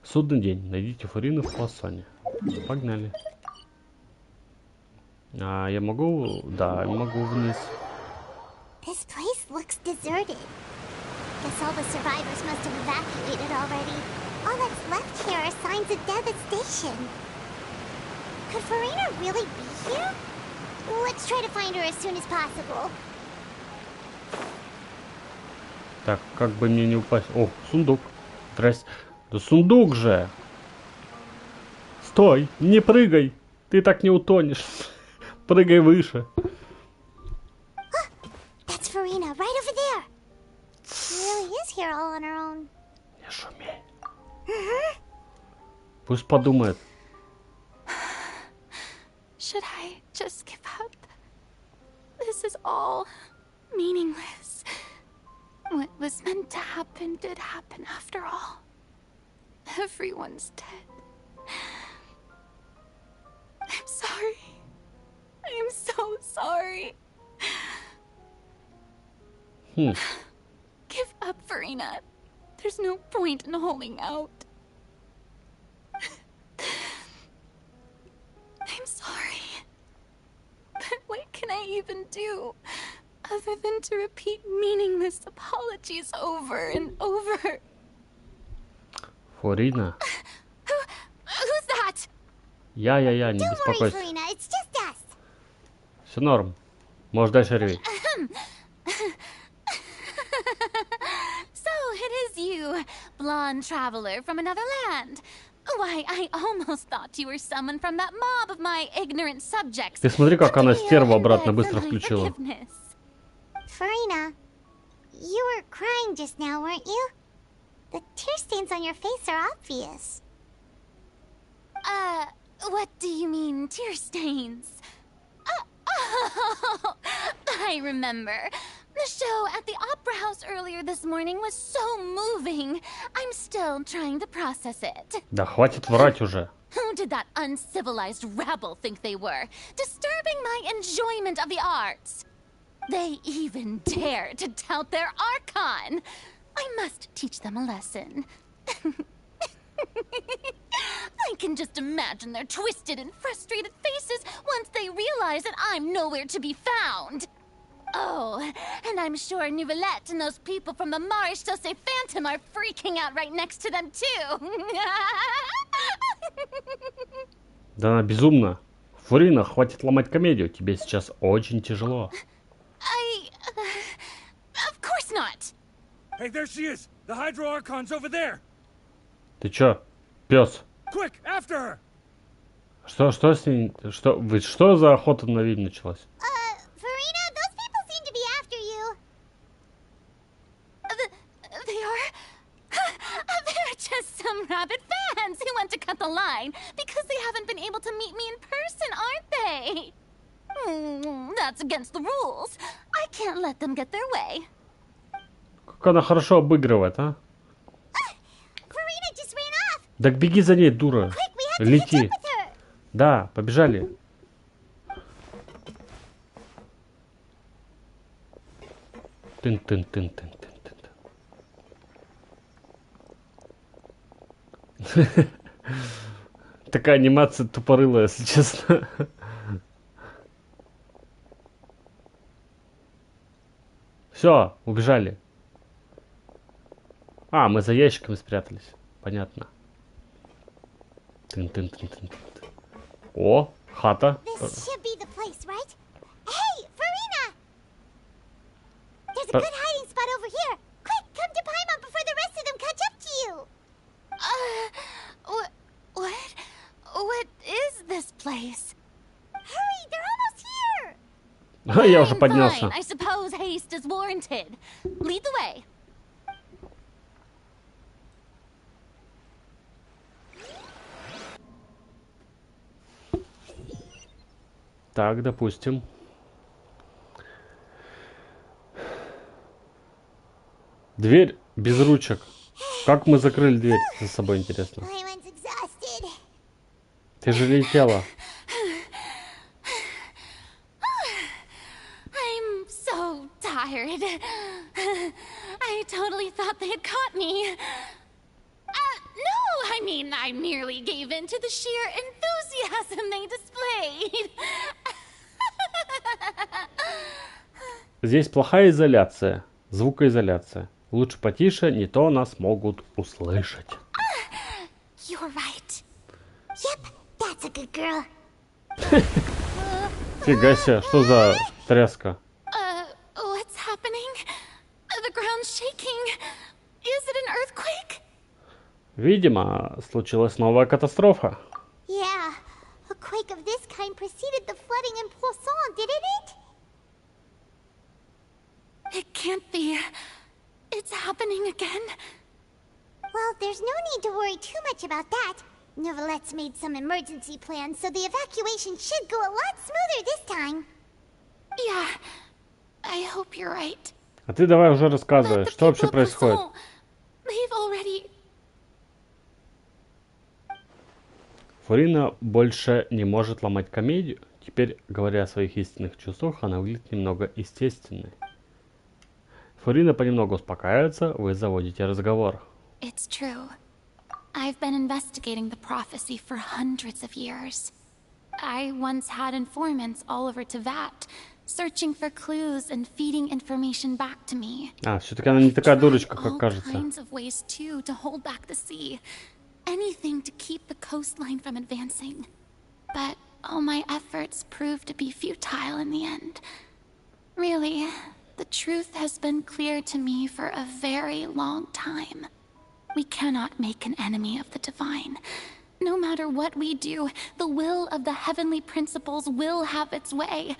Судный день, найдите Фурину в Пласоне. Погнали. А я могу? Да, я могу вниз. This place looks deserted. Guess all the survivors must have evacuated already. All that's left here are signs of devastation. Could Farina really be here? Let's try to find her as soon as possible. Так, как бы мне не упасть? О, сундук. Здрасте. Да сундук же! Стой, не прыгай! Ты так не утонешь. Прыгай выше. That's Farina, right over there. She really is here all on her own. Не шумей. Пусть подумает. Should I just give up? This is all meaningless. What was meant to happen did happen after all. Everyone's dead. I'm sorry. I'm so sorry. Give up, Farina. There's no point in holding out. I'm sorry. But what can I even do other than to repeat meaningless apologies over and over? Фурина. Who's that? Я, не Don't worry, беспокойся. Farina, it's just us. Все норм. Можешь дальше реветь. So it is you, blonde traveler from another land. Why, I almost thought you were someone from that mob of my ignorant subjects. Ты смотри, как она стерву обратно быстро включила. Farina, you were crying just now, weren't you? The tear stains on your face are obvious. What do you mean, tear stains? Oh, I remember. The show at the Opera House earlier this morning was so moving. I'm still trying to process it. Да хватит врать уже. Who did that uncivilized rabble think they were? Disturbing my enjoyment of the arts. They even dare to tout their Archon. I must teach them a lesson. I can just imagine their twisted and frustrated faces once they realize that I'm nowhere to be found. Oh, and I'm sure Nouvellette and those people from the Marish Chaussee Phantom are freaking out right next to them too. Да она безумна. Фурина, хватит ломать комедию. Тебе сейчас очень тяжело. Of course not. Hey, there she is! The Hydro Archon's over there! Ты чё, пес? Quick, after her! Что с ней? Что за охота на ведьм началась? Farina, those people seem to be after you. They are? They're just some rabid fans who want to cut the line because they haven't been able to meet me in person, aren't they? That's against the rules. I can't let them get their way. Как она хорошо обыгрывает, а? Farina just ran off. Так беги за ней, дура. Quick, we have to catch Лети. up with her. Да, побежали. Тын-тын-тын-тын-тын-тын. Такая анимация тупорылая, если честно. Все, убежали. А, мы за ящиками спрятались. Понятно. Тын-тын-тын-тын-тын. О, хата. This should be the place, right? Hey, Farina! There's a But- good hiding spot over here. Quick, come to Paimon before the rest of them catch up to you. What is this place? Hurry, they're almost here. Я уже Fine, поднялся. I suppose haste is warranted. Lead the way. Так, допустим. Дверь без ручек. Как мы закрыли дверь за собой, интересно? Ты же летела. I'm so tired. I totally thought they had caught me. No, I mean, I merely gave in to the sheer enthusiasm they displayed. Здесь плохая изоляция. Звукоизоляция. Лучше потише, не то нас могут услышать. You're right. Yep, that's a good girl. Фига себе, что за тряска? What's happening? The ground's shaking. Is it an earthquake? Видимо, случилась новая катастрофа. Yeah, a quake of this kind preceded the flooding in Poisson, didn't it? It can't be. It's happening again. Well, there's no need to worry too much about that. Novelette's made some emergency plans, so the evacuation should go a lot smoother this time. Yeah, I hope you're right. А ты давай уже рассказывай, что вообще происходит. They've already... Фурина больше не может ломать комедию. Теперь, говоря о своих истинных чувствах, она выглядит немного естественной. Фурина понемногу успокаивается, вы заводите разговор. It's true. I've been investigating the prophecy for hundreds of years. I once had informants all over Teyvat, searching for clues and feeding information back to me. Все-таки она не такая дурочка, как кажется. All kinds of ways too to hold back the sea. Anything to keep the coastline from advancing. But all my efforts proved to be futile in the end. Really, the truth has been clear to me for a very long time. We cannot make an enemy of the divine. No matter what we do, the will of the heavenly principles will have its way,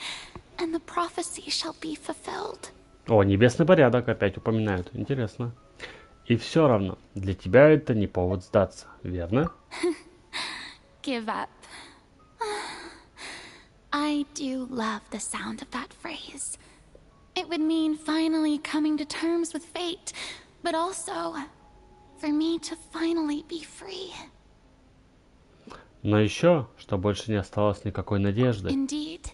and the prophecy shall be fulfilled. О, небесный порядок опять упоминают. Интересно. И все равно, для тебя это не повод сдаться, верно? Give up. I do love the sound of that phrase. It would mean finally coming to terms with fate, but also for me to finally be free. Но еще, что больше не осталось никакой надежды. Indeed.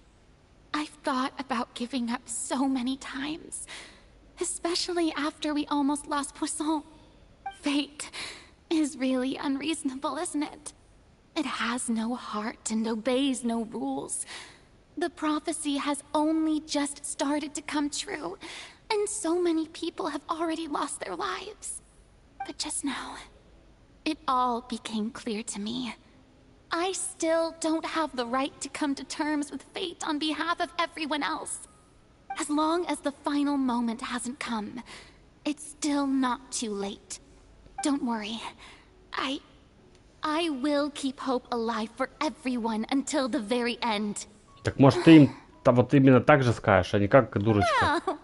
I've thought about giving up so many times, especially after we almost lost Poisson. Fate is really unreasonable, isn't it? It has no heart and obeys no rules. The prophecy has only just started to come true, and so many people have already lost their lives. But just now, it all became clear to me. I still don't have the right to come to terms with fate on behalf of everyone else. As long as the final moment hasn't come, it's still not too late. Don't worry. I will keep hope alive for everyone until the very end. Так может ты им вот именно так же скажешь, а не как дурочка? Oh,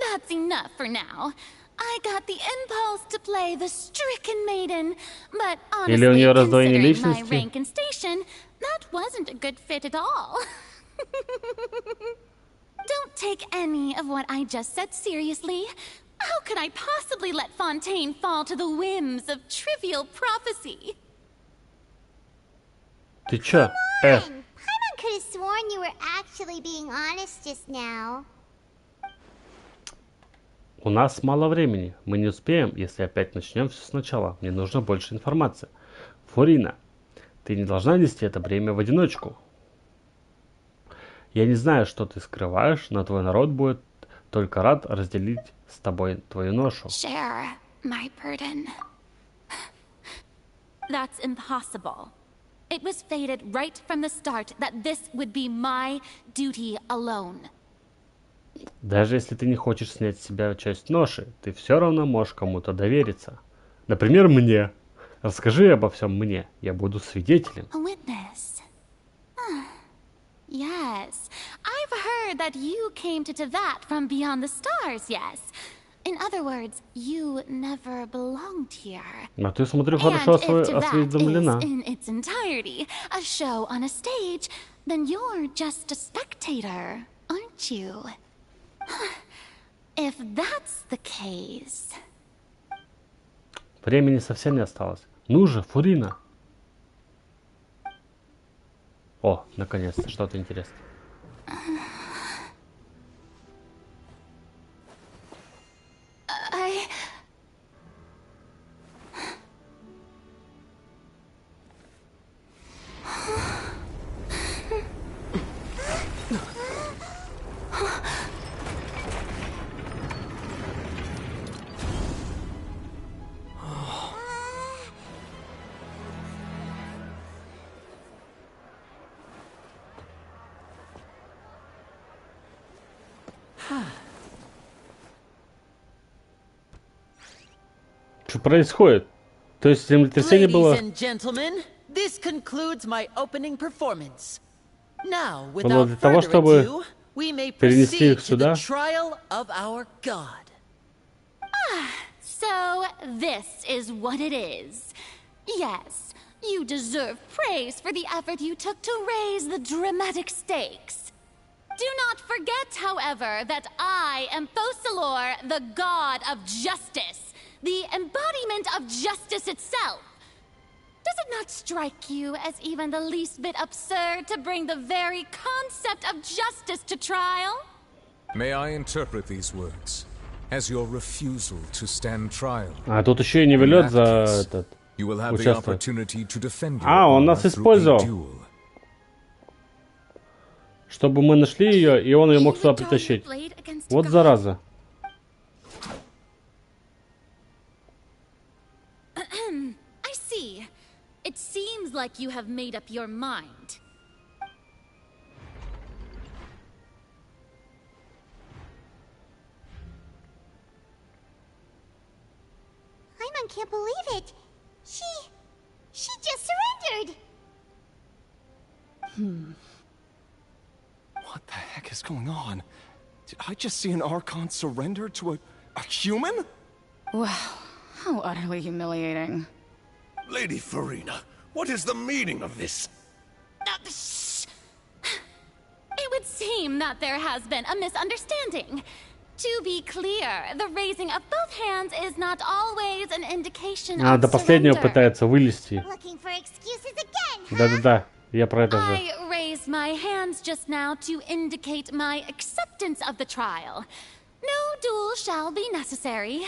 that's enough for now. I got the impulse to play the stricken maiden, but Или у honestly, нее раздвоение considering my личности? rank and station, that wasn't a good fit at all. Don't take any of what I just said seriously. How could I possibly let Fontaine fall to the whims of trivial prophecy? Ты чё? Paimon could have sworn you were actually being honest just now. У нас мало времени. Мы не успеем, если опять начнем все сначала. Мне нужно больше информации. Фурина, ты не должна нести это бремя в одиночку. Я не знаю, что ты скрываешь, но твой народ будет только рад разделить с тобой твою ношу. Share my burden. That's impossible. It was fated right from the start that this would be my duty alone. Даже если ты не хочешь снять с себя часть ноши, ты все равно можешь кому-то довериться. Например, мне. Расскажи обо всем мне. Я буду свидетелем. A witness. Yes, I've heard that you came to Teyvat from beyond the stars, yes. In other words, you never belonged here. А ты, смотрю, хорошо And if осведомлена. Tibet is in its entirety a show on a stage, then you're just a spectator, aren't you? If that's the case... Времени совсем не осталось. Ну же, Фурина. О, наконец-то, что-то интересное. Что происходит? То есть землетрясение было... Было для того, чтобы перенести их сюда. So this is what it is. Yes, you deserve praise for the effort you took to raise the dramatic stakes. Do not forget, however, that I am Focalor, the god of justice, the embodiment of justice itself. Does it not strike you as even the least bit absurd to bring the very concept of justice to trial? May I interpret these words as your refusal to stand trial? А тут еще и не влет за этот. Участвовать. А, он нас использовал. Чтобы мы нашли ее, и он ее мог сюда притащить. Вот зараза. I see. It seems like you have made up your mind. Paimon can't believe it. She just surrendered. What the heck is going on? Did I just see an Archon surrender to a human? Wow, how utterly humiliating. Lady Farina, what is the meaning of this? Shh. It would seem that there has been a misunderstanding. To be clear, the raising of both hands is not always an indication of до последнего пытается вылезти. Looking for excuses again, huh? Да-да-да, я про это же. I raised my hands just now to indicate my acceptance of the trial. No duel shall be necessary.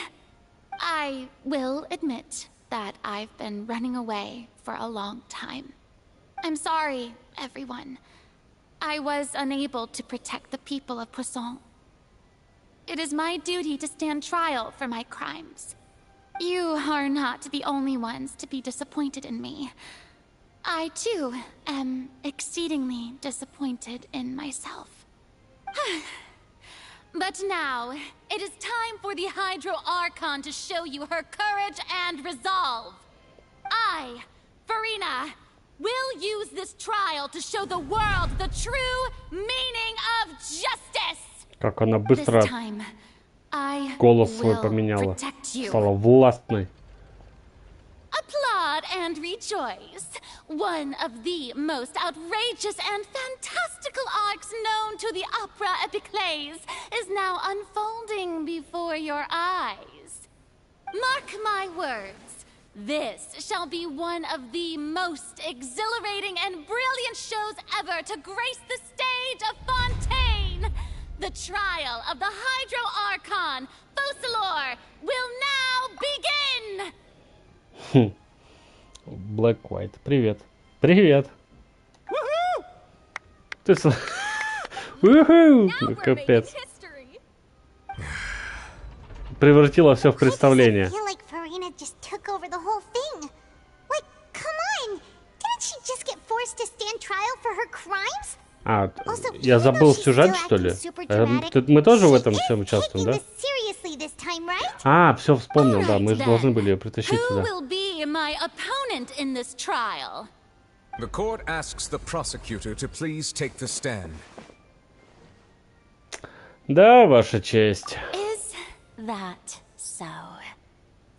I will admit that I've been running away for a long time. I'm sorry, everyone. I was unable to protect the people of Poisson. It is my duty to stand trial for my crimes. You are not the only ones to be disappointed in me. I, too, am exceedingly disappointed in myself. But now, it is time for the Hydro Archon to show you her courage and resolve. I, Farina, will use this trial to show the world the true meaning of justice. Как она быстро голос свой поменяла, стала властной. Applaud and rejoice. One of the most outrageous and fantastical arcs known to the opera epiclese is now unfolding before your eyes. Mark my words, this shall be one of the most exhilarating and brilliant shows ever to grace the stage of Fontaine. The trial of the Hydro Archon, Focalor, will now begin! Black White, привет. Привет. Ты капец. Превратила все в представление. А, я забыл сюжет, что ли? Мы тоже в этом всем участвуем, да? А, все вспомнил, да, мы же должны были ее притащить сюда. The court asks the prosecutor to please take the stand. Да, Ваша честь. Is that so?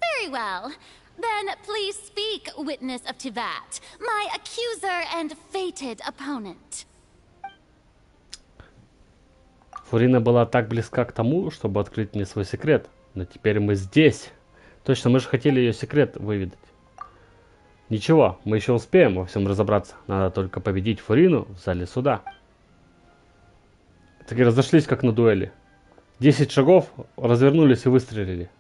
Very well. Then please speak, witness of Tivat, my accuser and fated opponent. Фурина была так близка к тому, чтобы открыть мне свой секрет. Но теперь мы здесь. Точно, мы же хотели ее секрет выведать. Ничего, мы еще успеем во всем разобраться. Надо только победить Фурину в зале суда. Так и разошлись, как на дуэли. 10 шагов, развернулись и выстрелили.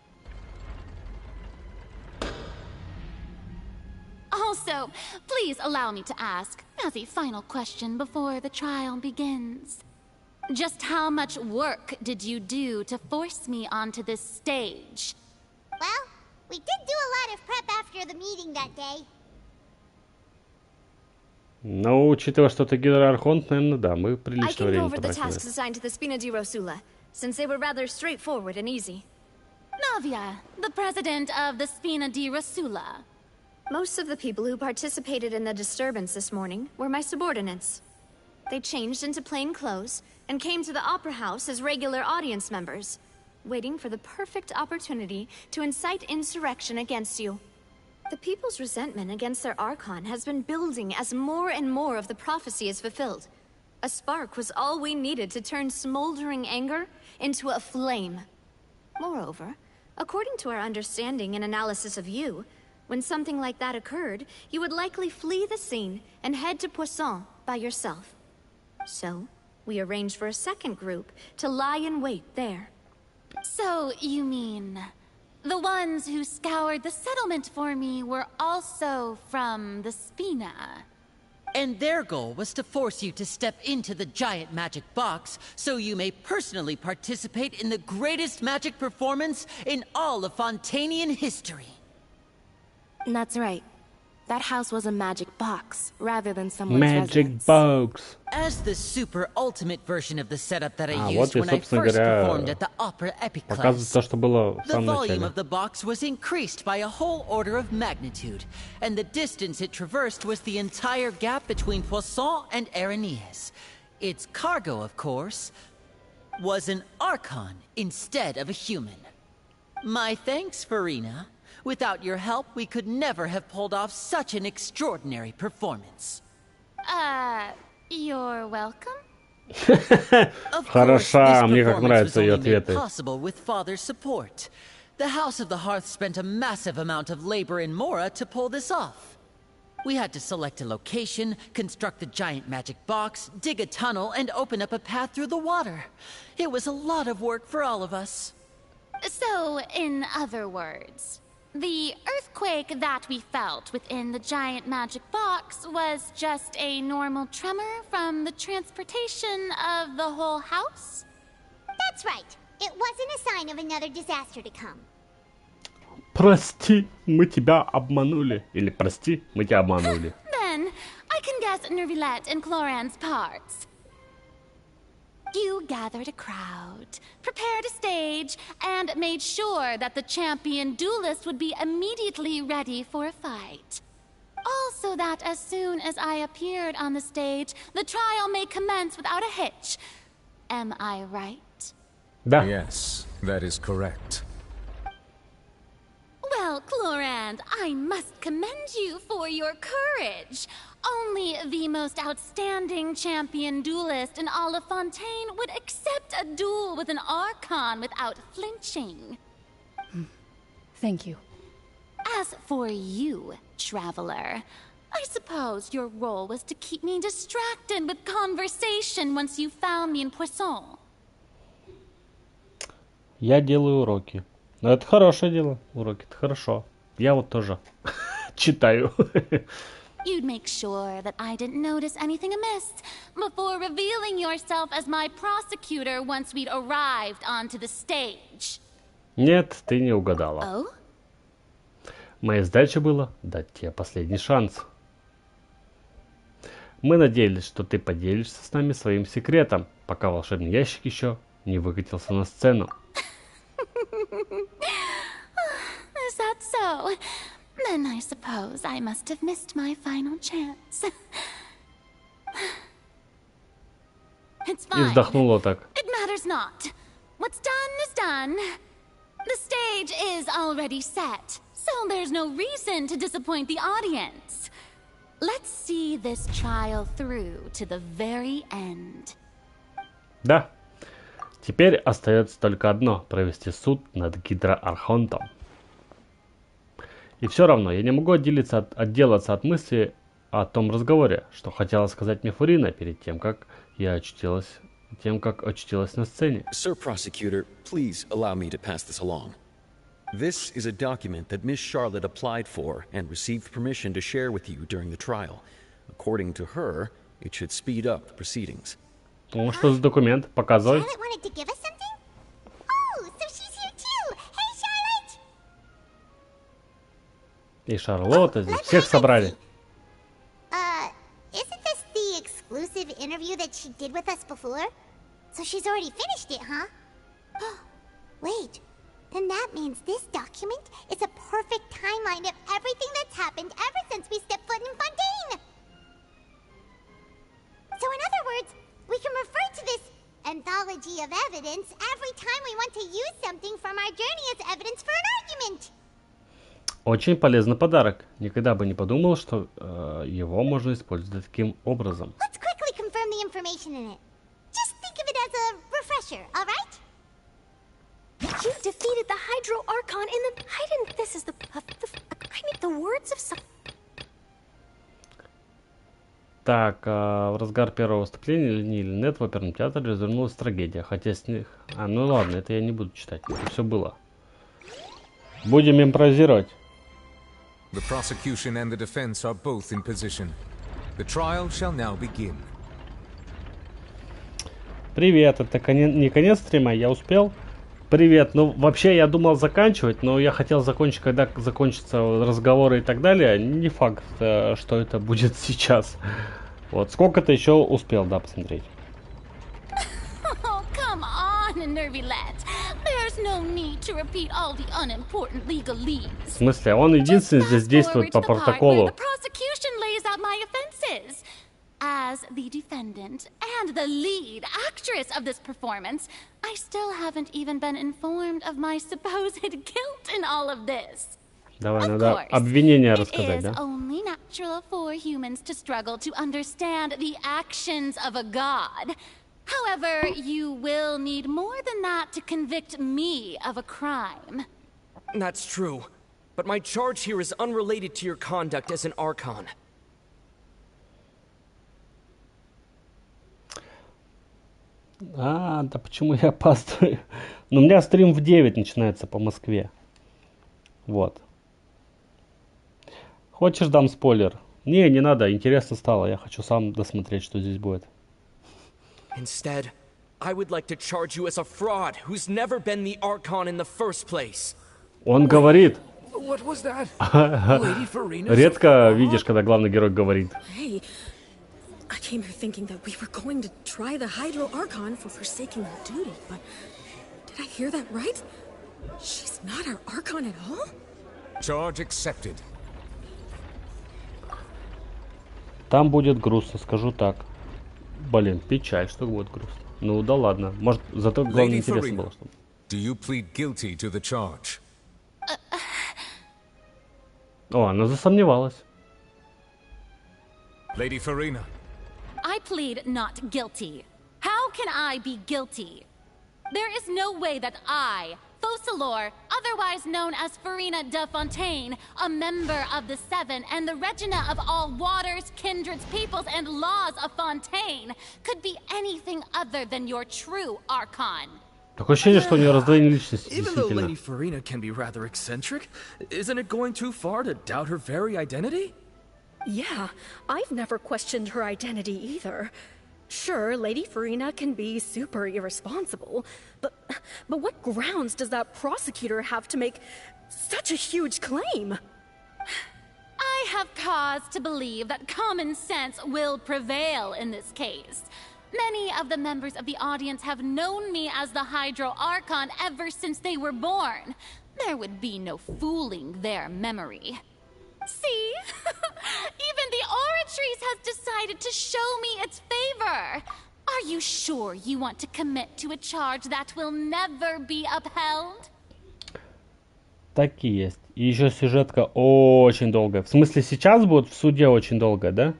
Also, please allow me to ask, as a final question before the trial begins. Just how much work did you do to force me onto this stage? Well, we did do a lot of prep after the meeting that day. Но, учитывая, что ты гидроархонт, наверное, да, мы прилично время потратили. I can go over the tasks assigned to the Spina di Rosula, since they were rather straightforward and easy. Navia, the president of the Spina di Rosula. Most of the people who participated in the disturbance this morning were my subordinates. They changed into plain clothes and came to the Opera House as regular audience members, waiting for the perfect opportunity to incite insurrection against you. The people's resentment against their Archon has been building as more and more of the prophecy is fulfilled. A spark was all we needed to turn smoldering anger into a flame. Moreover, according to our understanding and analysis of you, when something like that occurred, you would likely flee the scene and head to Poisson by yourself. So, we arranged for a second group to lie in wait there. So, you mean... the ones who scoured the settlement for me were also from the Spina? And their goal was to force you to step into the giant magic box so you may personally participate in the greatest magic performance in all of Fontanian history. That's right. That house was a magic box, rather than someone's Magic residence. box. As the super ultimate version of the setup that I вот used и, when I собственно first говоря, performed at the Opera показывает Epiclese, то, что было в the самом volume начале. of the box was increased by a whole order of magnitude, and the distance it traversed was the entire gap between Poisson and Arenias. Its cargo, of course, was an Archon instead of a human. My thanks, Farina. Without your help, we could never have pulled off such an extraordinary performance. You're welcome? Of course, Хороша, this мне как performance was нравятся ее only made ответы. possible with Father's support. The House of the Hearth spent a massive amount of labor in Mora to pull this off. We had to select a location, construct the giant magic box, dig a tunnel, and open up a path through the water. It was a lot of work for all of us. So, in other words, the earthquake that we felt within the giant magic box was just a normal tremor from the transportation of the whole house? That's right. It wasn't a sign of another disaster to come. Прости, мы тебя обманули. Или прости, мы тебя обманули. Then, I can guess Nervilette and Cloran's parts. You gathered a crowd, prepared a stage, and made sure that the champion duelist would be immediately ready for a fight. Also that as soon as I appeared on the stage, the trial may commence without a hitch. Am I right? Да. Yes, that is correct. Well, Clorand, I must commend you for your courage. Only the most outstanding champion duelist in all of Fontaine would accept a duel with an Archon without flinching. Thank you. As for you, Traveler, I suppose your role was to keep me distracted with conversation once you found me in Poisson. Я делаю уроки. Но это хорошее дело. Уроки, это хорошо. Я вот тоже читаю. You'd make sure that I didn't notice anything amiss before revealing yourself as my prosecutor once we'd arrived onto the stage. Нет, ты не угадала. Oh? Моей задачей было дать тебе последний шанс. Мы надеялись, что ты поделишься с нами своим секретом, пока волшебный ящик еще не выкатился на сцену. Is that so? Then I suppose I must have missed my final chance. It's И fine. вздохнула так. It matters not. What's done is done. is already set, so there's no reason to disappoint the audience. Let's see this trial through to the very end. Да. Теперь остается только одно — провести суд над Гидроархонтом. И все равно я не могу отделаться от мысли о том разговоре, что хотела сказать мне Фурина перед тем, как очутилась на сцене. Sir Prosecutor, please allow me to pass this along. This is a document that Miss Charlotte applied for and received permission to share with you during the trial. According to her, it should speed up the proceedings. Ну, что за документ? Показывай. Charlotte wanted to give us something? Oh, so she's here too. Hey, Charlotte! И Шарлотта здесь. Всех собрали. Isn't this the exclusive interview that she did with us before? So she's already finished it, huh? Wait, then that means this document is a perfect timeline of everything that's happened ever since we stepped foot in Fontaine! So in other words, we can refer to this anthology of evidence every time we want to use something from our journey as evidence for an argument. Очень полезный подарок. Никогда бы не подумал, что его можно использовать таким образом. Let's quickly confirm the information in it. Just think of it as a refresher, all right? You defeated the Hydro Archon in the... This is the... I mean, the words of some... Так, в разгар первого выступления Линет в оперном театре развернулась трагедия, хотя с них... ну ладно, это я не буду читать, это все было. Будем импровизировать. The prosecution and the defense are both in position. The trial shall now begin. Привет, это не конец стрима, я успел. Привет, ну вообще я думал заканчивать, но я хотел закончить, когда закончатся разговоры и так далее. Не факт, что это будет сейчас. Вот, сколько-то еще успел, да, посмотреть. Oh, come on, Nervylette. There's no need to repeat all the unimportant legalese. В смысле, он единственный здесь действует по протоколу. The prosecution lays out my offenses. As the defendant and the lead actress of this performance, I still haven't even been informed of my supposed guilt in all of this. Давай, надо обвинение рассказать, да? It is only natural for humans to struggle to understand the actions of a god. However, you will need more than that to convict me of a crime. That's true. But my charge here is unrelated to your conduct as an Archon. Да почему я опаздываю? Ну, у меня стрим в 9 начинается по Москве. Вот. Хочешь, дам спойлер? Не надо, интересно стало. Я хочу сам досмотреть, что здесь будет. Instead, I would like to charge you as a fraud who's never been the Archon in the first place. Он говорит. What was that? Редко видишь, когда главный герой говорит. Hey, I came here thinking that we were going to try the Hydro Archon for forsaking her duty, but did I hear that right? She's not our Archon at all? Charge accepted. Там будет грустно, скажу так. Блин, печаль, что будет грустно. Ну да ладно, может, зато главное интересно было, чтобы... Do you plead guilty to the charge? О, она засомневалась. Lady Farina. I plead not guilty. How can I be guilty? There is no way that I, Focalor, otherwise known as Farina de Fontaine, a member of the Seven and the Regina of all waters, kindreds, peoples, and laws of Fontaine, could be anything other than your true Archon. Такое ощущение, что у нее раздвоение личности, Even though действительно. Lady Farina can be rather eccentric, isn't it going too far to doubt her very identity? Yeah, I've never questioned her identity either. Sure, Lady Farina can be super irresponsible, but what grounds does that prosecutor have to make such a huge claim? I have cause to believe that common sense will prevail in this case. Many of the members of the audience have known me as the Hydro Archon ever since they were born. There would be no fooling their memory. See? Even the Oratrice has decided to show me its favor. Are you sure you want to commit to a charge that will never be upheld? Так и есть. И еще сюжетка очень долгая. В смысле, сейчас будет в суде очень долго, да?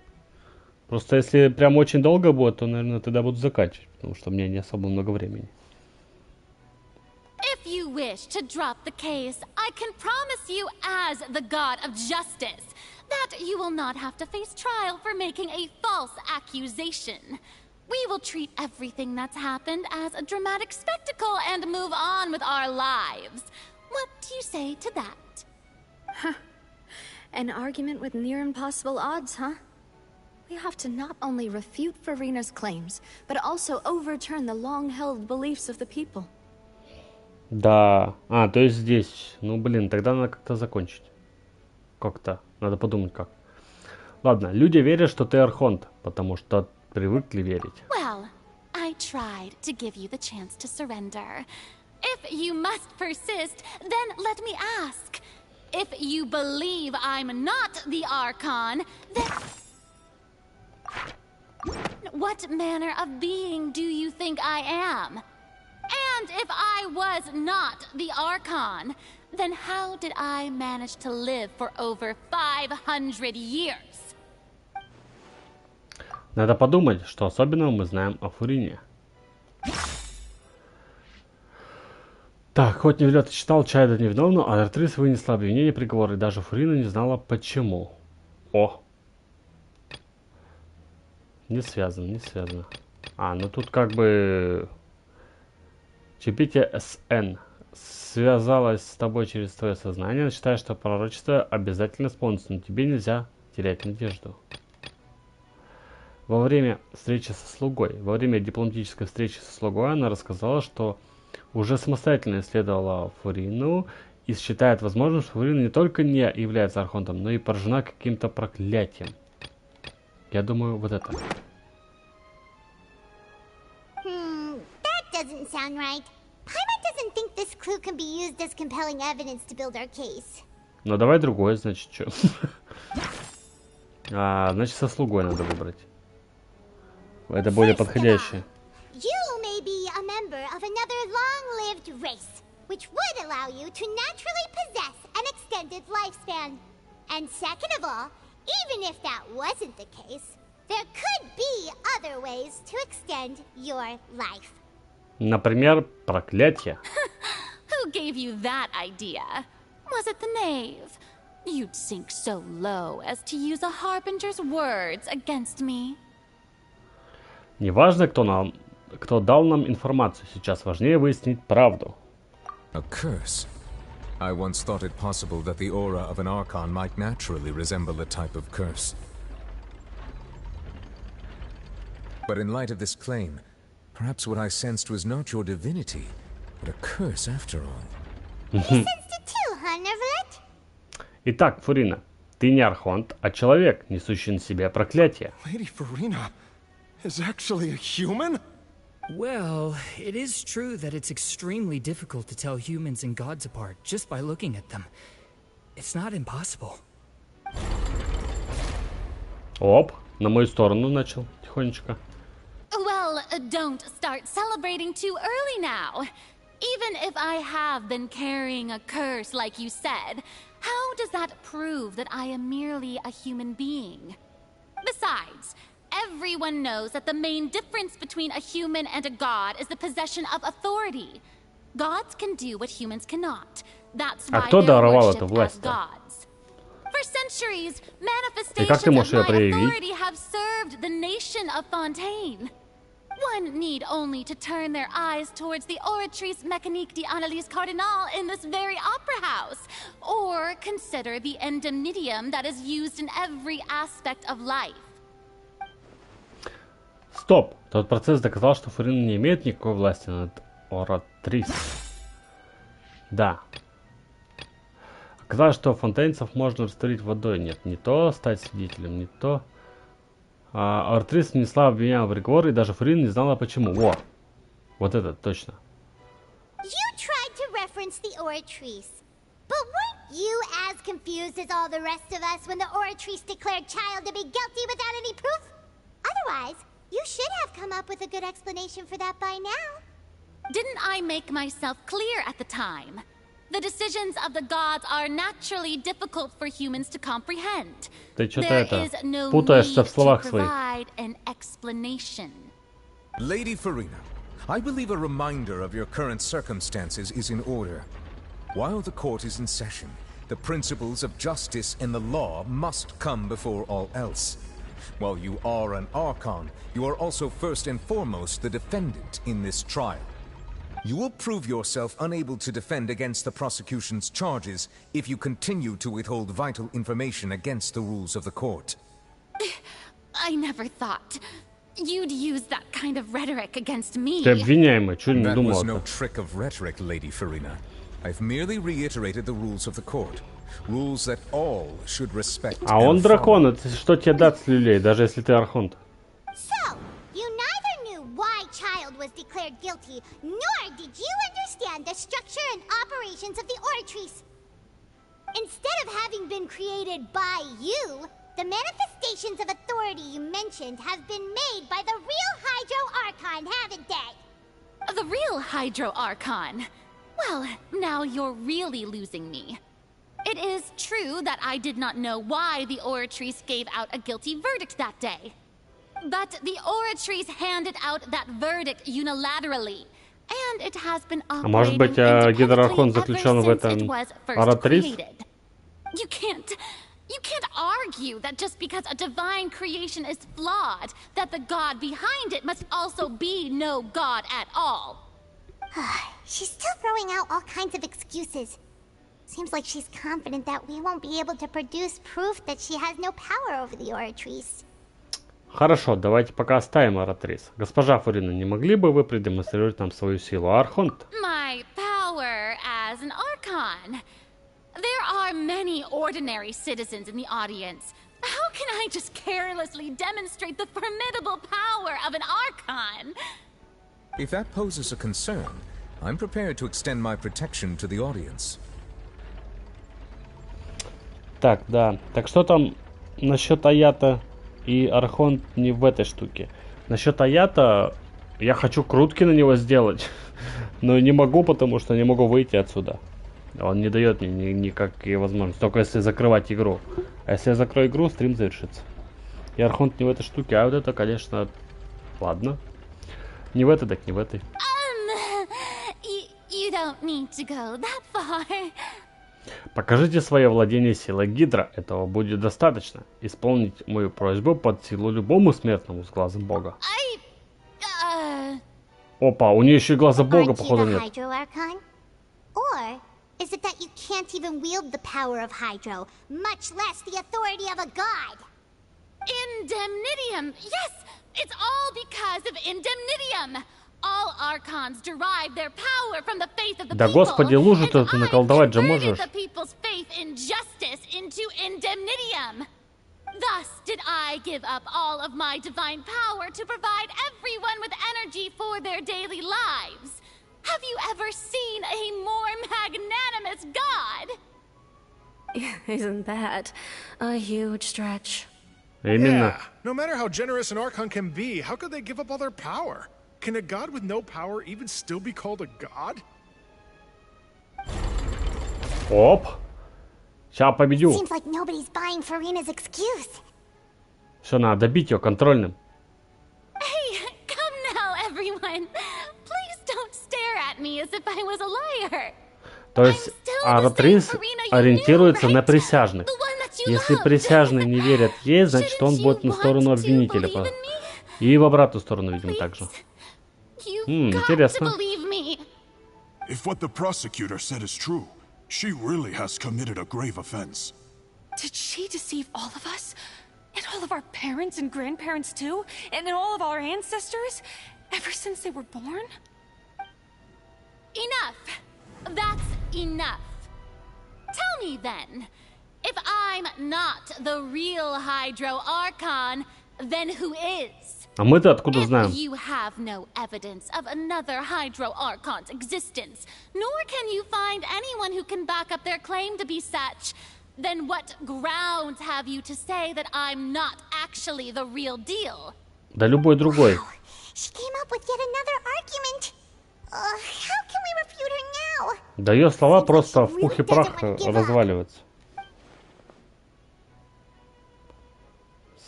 Просто если прям очень долго будет, то, наверное, тогда буду заканчивать, потому что у меня не особо много времени. If you wish to drop the case, I can promise you as the god of justice that you will not have to face trial for making a false accusation. We will treat everything that's happened as a dramatic spectacle and move on with our lives. What do you say to that? Huh. An argument with near impossible odds, huh? We have to not only refute Farina's claims, but also overturn the long-held beliefs of the people. Да. То есть здесь. Ну, блин, тогда надо как-то закончить. Как-то. Надо подумать как. Ладно, люди верят, что ты Архонт, потому что привыкли верить. Well, I tried to give you the chance to surrender. If you must persist, then let me ask. If you believe I'm not the Archon, then... What manner of being do you think I am? And if I was not the Archon, then how did I manage to live for over 500 years? Надо подумать, что особенного мы знаем о Фурине. Так, хоть Невлет считал Чайда невиновным, а Артрис вынесла обвинение, приговор, и даже Фурина не знала почему. Не связано, не связано. Ну тут как бы... ЧПТ-СН связалась с тобой через твое сознание. Она считает, что пророчество обязательно исполнится, но тебе нельзя терять надежду. Во время встречи со слугой, во время дипломатической встречи со слугой, она рассказала, что уже самостоятельно исследовала Фурину и считает возможным, что Фурина не только не является Архонтом, но и поражена каким-то проклятием. Я думаю, вот это. That doesn't sound right. Paimon doesn't think this clue can be used as compelling evidence to build our case. Ну давай другое, значит, что? Значит, со слугой надо выбрать. Это более подходящее. You may be a member of another long-lived race, which would allow you to naturally possess an extended lifespan. And second of all, even if that wasn't the case, there could be other ways to extend your life. Например, проклятие. Who gave you that idea? Was it the knave? You'd sink so low as to use a harbinger's words against me. Неважно, кто дал нам информацию. Сейчас важнее выяснить правду. A curse. I once thought it possible that the aura of an Archon might naturally resemble a type of curse. But in light of this claim, perhaps what I sensed was not your divinity, but a curse after all. You sensed it too, huh, Neverlet? Итак, Фурина, ты не Архонт, а человек, несущий на себе проклятие. Lady Farina is actually a human? Well, it is true that it's extremely difficult to tell humans and gods apart just by looking at them. It's not impossible. Оп, на мою сторону начал тихонечко. Well, don't start celebrating too early now. Even if I have been carrying a curse like you said, how does that prove that I am merely a human being? Besides, everyone knows that the main difference between a human and a god is the possession of authority. Gods can do what humans cannot. That's why they're worshipped as gods. For centuries, manifestations of my authority have served the nation of Fontaine. One need only to turn their eyes towards the Oratrice Mécanique d'Analyse Cardinal in this very opera house, or consider the endemnitium that is used in every aspect of life. Стоп! Тот процесс доказал, что Фурина не имеет никакой власти над Оратрис. Да. Оказалось, что фонтейнцев можно растворить водой. Нет, не то стать свидетелем, не то. Оратрис внесла обвинение в приговор, и даже Фурина не знала почему. Вот это точно. You tried to reference the Oratrice, but weren't you as confused as all the rest of us when the Oratrice declared Child to be guilty without any proof? Otherwise, you should have come up with a good explanation for that by now. Didn't I make myself clear at the time? The decisions of the gods are naturally difficult for humans to comprehend. Ты что-то There это is no путаешься need в словах to своих. provide an explanation. Lady Farina, I believe a reminder of your current circumstances is in order. While the court is in session, the principles of justice and the law must come before all else. While you are an Archon, you are also first and foremost the defendant in this trial. You will prove yourself unable to defend against the prosecution's charges if you continue to withhold vital information against the rules of the court. I never thought you'd use that kind of rhetoric against me. Ты обвиняемый, чё не That думал? was no trick of rhetoric, Lady Farina. I've merely reiterated the rules of the court. Rules that all should respect. А он дракон, это что тебе даст с люлей, даже если ты архонт? So, you neither knew why Child was declared guilty, nor did you understand the structure and operations of the Oratrice. Instead of having been created by you, the manifestations of authority you mentioned have been made by the real Hydro Archon, haven't they? The real Hydro Archon? Well, now you're really losing me. It is true that I did not know why the Oratrice gave out a guilty verdict that day. But the Oratrice handed out that verdict unilaterally, and it has been А может operating быть, Гидроархон заключен в ever этом since it was first Оратрис? created. You can't argue that just because a divine creation is flawed, that the god behind it must also be no god at all. She's still throwing out all kinds of excuses. Seems like she's confident that we won't be able to produce proof that she has no power over the Oratrice. Хорошо, давайте пока оставим Оратрис. Госпожа Фурина, не могли бы вы продемонстрировать нам свою силу, Архонт? My power as an Archon. There are many ordinary citizens in the audience. How can I just carelessly demonstrate the formidable power of an Archon? If that poses a concern, I'm prepared to extend my protection to the audience. Так, да. Так что там насчет Аята и Архонт не в этой штуке? Насчет Аята я хочу крутки на него сделать, но не могу, потому что не могу выйти отсюда. Он не дает мне никакие возможности, только если закрывать игру. А если я закрою игру, стрим завершится. И Архонт не в этой штуке, а вот это, конечно, ладно. Не в этой, так не в этой. You don't need to go that far. Покажите свое владение силой Гидра. Этого будет достаточно. Исполнить мою просьбу под силу любому смертному с глазом Бога. Опа, у нее еще и глаза Бога, походу, нет. Or is it that you can't even wield the power of Hydro, much less the authority of a god? Indemnitium! Yes! It's all because of Indemnitium! All Archons derive their power from the faith of the Да people, господи, лужу-то ты наколдовать же можешь. the people's faith in justice into Indemnitium. Thus did I give up all of my divine power to provide everyone with energy for their daily lives. Have you ever seen a more magnanimous god? Isn't that a huge stretch? Именно. Yeah. No matter how generous an Archon can be, how could they give up all their power? Can a god with no power even still be called a god? Оп. Сейчас победю. Seems like nobody's buying Farina's excuse. Все, надо добить ее контрольным. Hey, come now, everyone. Please don't stare at me as if I was a liar. То есть Оратрис ориентируется на присяжных. Если присяжные не верят ей, значит он будет на сторону обвинителя. И в обратную сторону, видимо, также. Интересно. If what the prosecutor said is true, she really has committed a grave offense. Did she deceive all of us? And all of our parents and grandparents too? And all of our ancestors? Ever since they were born? Enough! That's enough. Tell me then, if I'm not the real Hydro Archon, then who is? А мы-то откуда знаем? If you have no evidence of another Hydro Archon's existence, nor can you find anyone who can back up their claim to be such, then what grounds have you to say that I'm not actually the real deal? Да любой другой. She came up with yet another argument. How can we refute her now? Да ее слова просто в пух и прах разваливаются.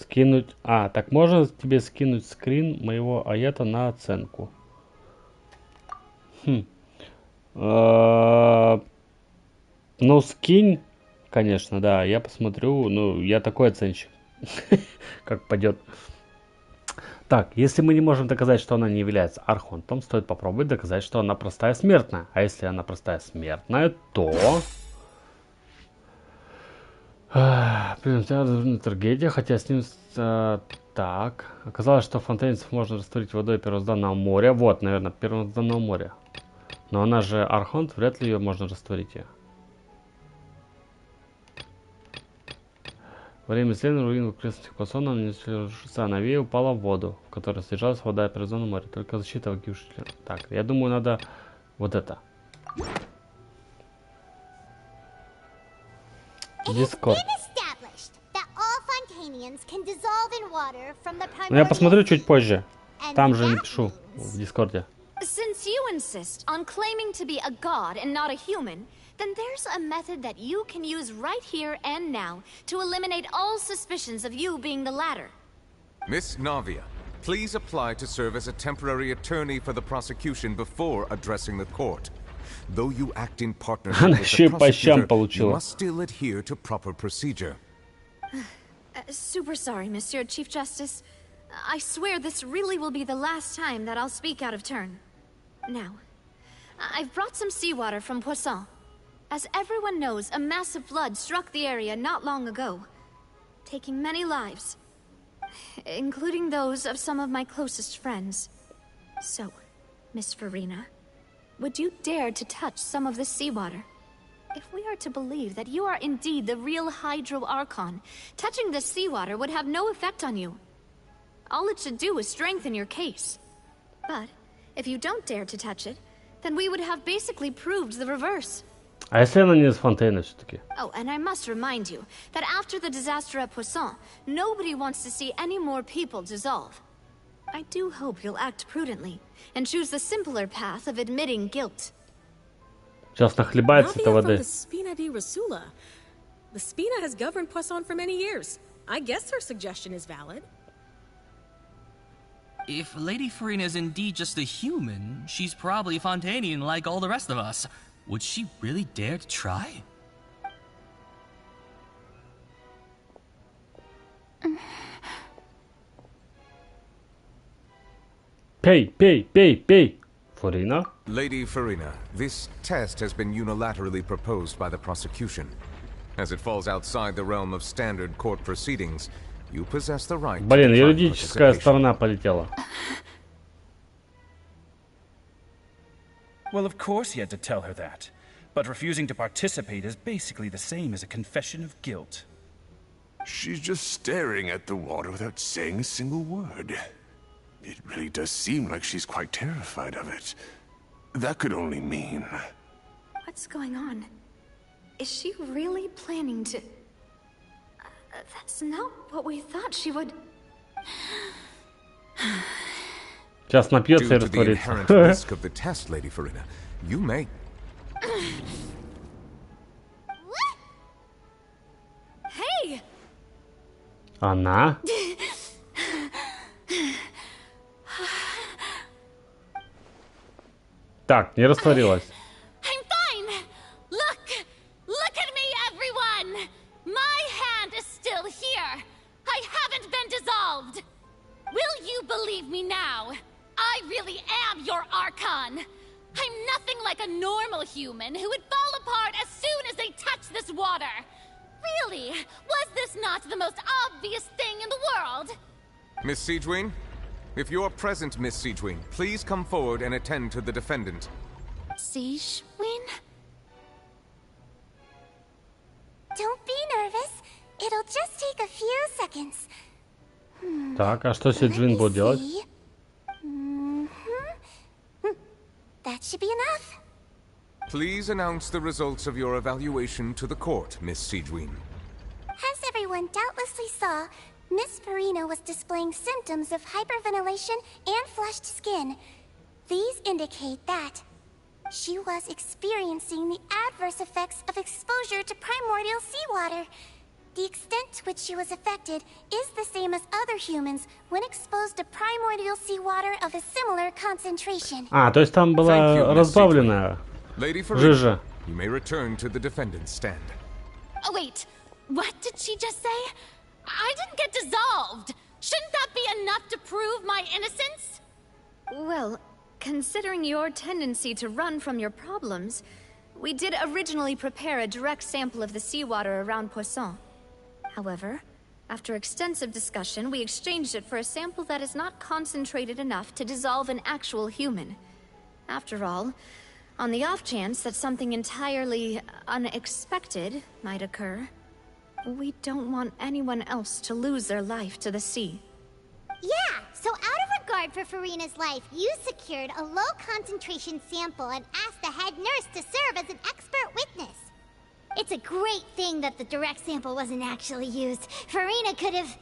Скинуть... А, так можно тебе скинуть скрин моего аята на оценку? Ну, скинь, конечно, да, я посмотрю. Ну, я такой оценщик. Как пойдет. Так, если мы не можем доказать, что она не является архонтом, стоит попробовать доказать, что она простая смертная. А если она простая смертная, то... Трагедия, хотя с ним... Так, оказалось, что фонтейнцев можно растворить водой первозданного моря. Вот, наверное, первозданного моря. Но она же архонт, вряд ли ее можно растворить. Во время исследования руин окрестностях Посона на Навее упала в воду, в которой содержалась вода первозданного моря. Только защита погибших. Так, я думаю, надо вот это. Дискорд. Ну, я посмотрю чуть позже. Там же напишу в Дискорде. Since you insist on claiming to be a god and not a human, then there's a method that you can use right here and now to eliminate all suspicions of you being the latter. Miss Navia, please apply to serve as a temporary attorney for the prosecution before addressing the court. Though you act in partnership with the prosecutor, you must still adhere to proper procedure. Super sorry, Monsieur Chief Justice. I swear this really will be the last time that I'll speak out of turn. Now, I've brought some seawater from Poisson. As everyone knows, a massive flood struck the area not long ago, taking many lives, including those of some of my closest friends. So, Miss Farina, would you dare to touch some of this seawater? If we are to believe that you are indeed the real Hydro Archon, touching this seawater would have no effect on you. All it should do is strengthen your case. But if you don't dare to touch it, then we would have basically proved the reverse. А если она не из фонтейна все-таки? Oh, and I must remind you that after the disaster at Poisson, nobody wants to see any more people dissolve. I do hope you'll act prudently and choose the simpler path of admitting guilt. Сейчас нахлебается этой воды. The Spina di Rasula. The Spina has governed Poisson for many years. I guess her suggestion is valid. If Lady Farina is indeed just a human, she's probably Fontanian like all the rest of us. Would she really dare to try? Pay, Farina? Lady Farina, this test has been unilaterally proposed by the prosecution. As it falls outside the realm of standard court proceedings, you possess the right. Блин, юридическая сторона полетела. Well, of course he had to tell her that. But refusing to participate is basically the same as a confession of guilt. She's just staring at the water without saying a single word. It really does seem like she's quite terrified of it. That could only mean... What's going on? Is she really planning to... that's not what we thought she would... Сейчас напьется и rastворится. Due to the inherent risk of the test, Lady Farina, you may... Hey! Она? Так, не растворилась. I'm fine. Look at me, everyone. My hand is still here. I haven't been dissolved. Will you believe me now? I really am your Archon. I'm nothing like a normal human who would fall apart as soon as they touch this water. Really, was this not the most obvious thing in the world? Miss Siegewin? If you're present, Miss Siegewin, please come forward and attend to the defendant. Siegewin? Don't be nervous. It'll just take a few seconds. Так, а что Сиджвин будет делать? That should be enough. Please announce the results of your evaluation to the court, Miss Siegewin. As everyone doubtlessly saw, Miss Farina was displaying symptoms of hyperventilation and flushed skin. These indicate that she was experiencing the adverse effects of exposure to primordial seawater. The extent to which she was affected is the same as other humans when exposed to primordial seawater of a similar concentration. То есть там была разбавленная жижа. You may return to the defendant's stand. Oh, wait. What did she just say? I didn't get dissolved. Shouldn't that be enough to prove my innocence? Well, considering your tendency to run from your problems, we did originally prepare a direct sample of the seawater around Poisson. However, after extensive discussion, we exchanged it for a sample that is not concentrated enough to dissolve an actual human. After all, on the off chance that something entirely unexpected might occur, we don't want anyone else to lose their life to the sea. Yeah, so out of regard for Furina's life, you secured a low-concentration sample and asked the head nurse to serve as an expert witness. It's a great thing that the direct sample wasn't actually used. Furina could have...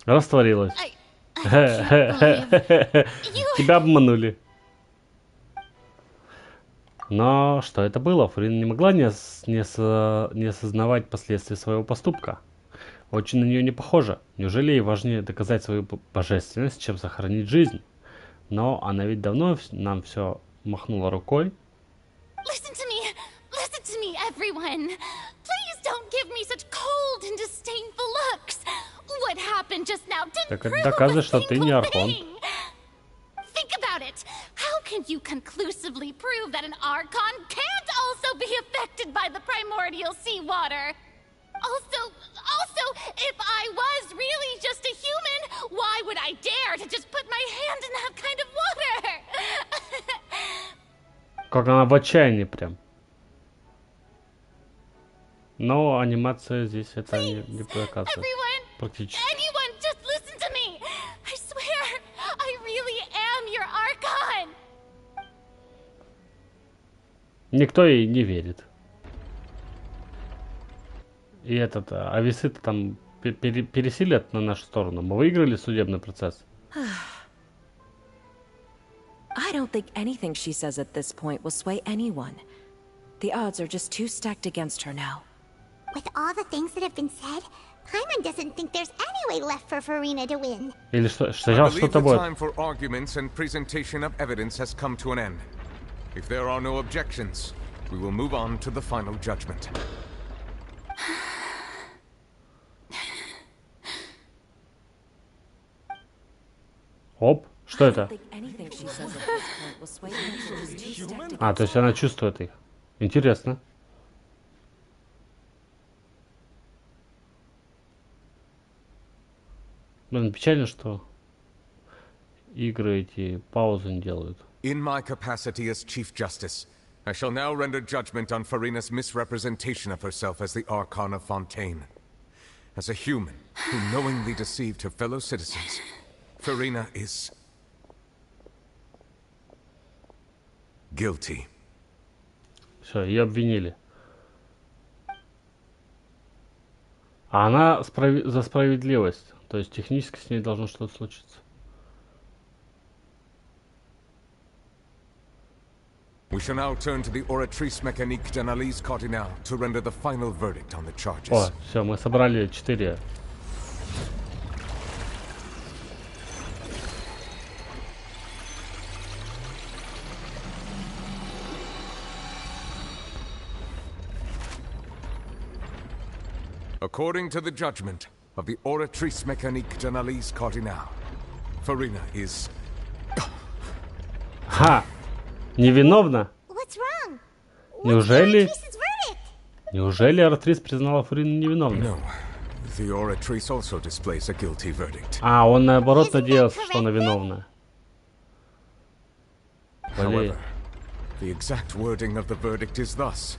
Растворилась. Тебя обманули. Но что это было? Фурина не могла не осознавать последствий своего поступка. Очень на нее не похоже. Неужели ей важнее доказать свою божественность, чем сохранить жизнь? Но она ведь давно нам все махнула рукой. Listen to me, everyone. Please don't give me such cold and disdainful looks. What happened just now didn't prove a single thing. Think about it. How can you conclusively prove that an Archon can't also be affected by the primordial seawater? Also, if I was really just a human, why would I dare to just put my hand in that kind of water? Как она в отчаянии прям. Но анимация здесь это не показывает. Практически. Anyone, just listen to me. I swear, I really am your Archon. Никто ей не верит. И а весы-то там пересилят на нашу сторону. Мы выиграли судебный процесс. I don't think anything she says at this point will sway anyone. The odds are just too stacked against her now. With all the things that have been said, Paimon doesn't think there's any way left for Furina to win. Или I believe the time for arguments and presentation of evidence has come to an end. If there are no objections, we will move on to the final judgment. Оп, что это? То есть она чувствует их. Интересно. Блин, печально, что игры эти паузы не делают. In my capacity as Chief Justice, I shall now render judgment on Furina's misrepresentation of herself as the Archon of Fontaine. As a human who knowingly deceived her fellow citizens, Furina is guilty. Все, ее обвинили. А она за справедливость. То есть технически с ней должно что-то случиться. We shall now turn to the Oratrice Mécanique d'Analyse Cardinal to render the final verdict on the charges. О, все, мы собрали 4. According to the judgment of the Oratrice Mécanique d'Analyse Cardinal, Furina is... Ха! Невиновна? Неужели Оратрис признала Фурину невиновной? No. The Oratrice also displays a guilty verdict. Он наоборот надеялся, что она виновна. However, the exact wording of the verdict is thus: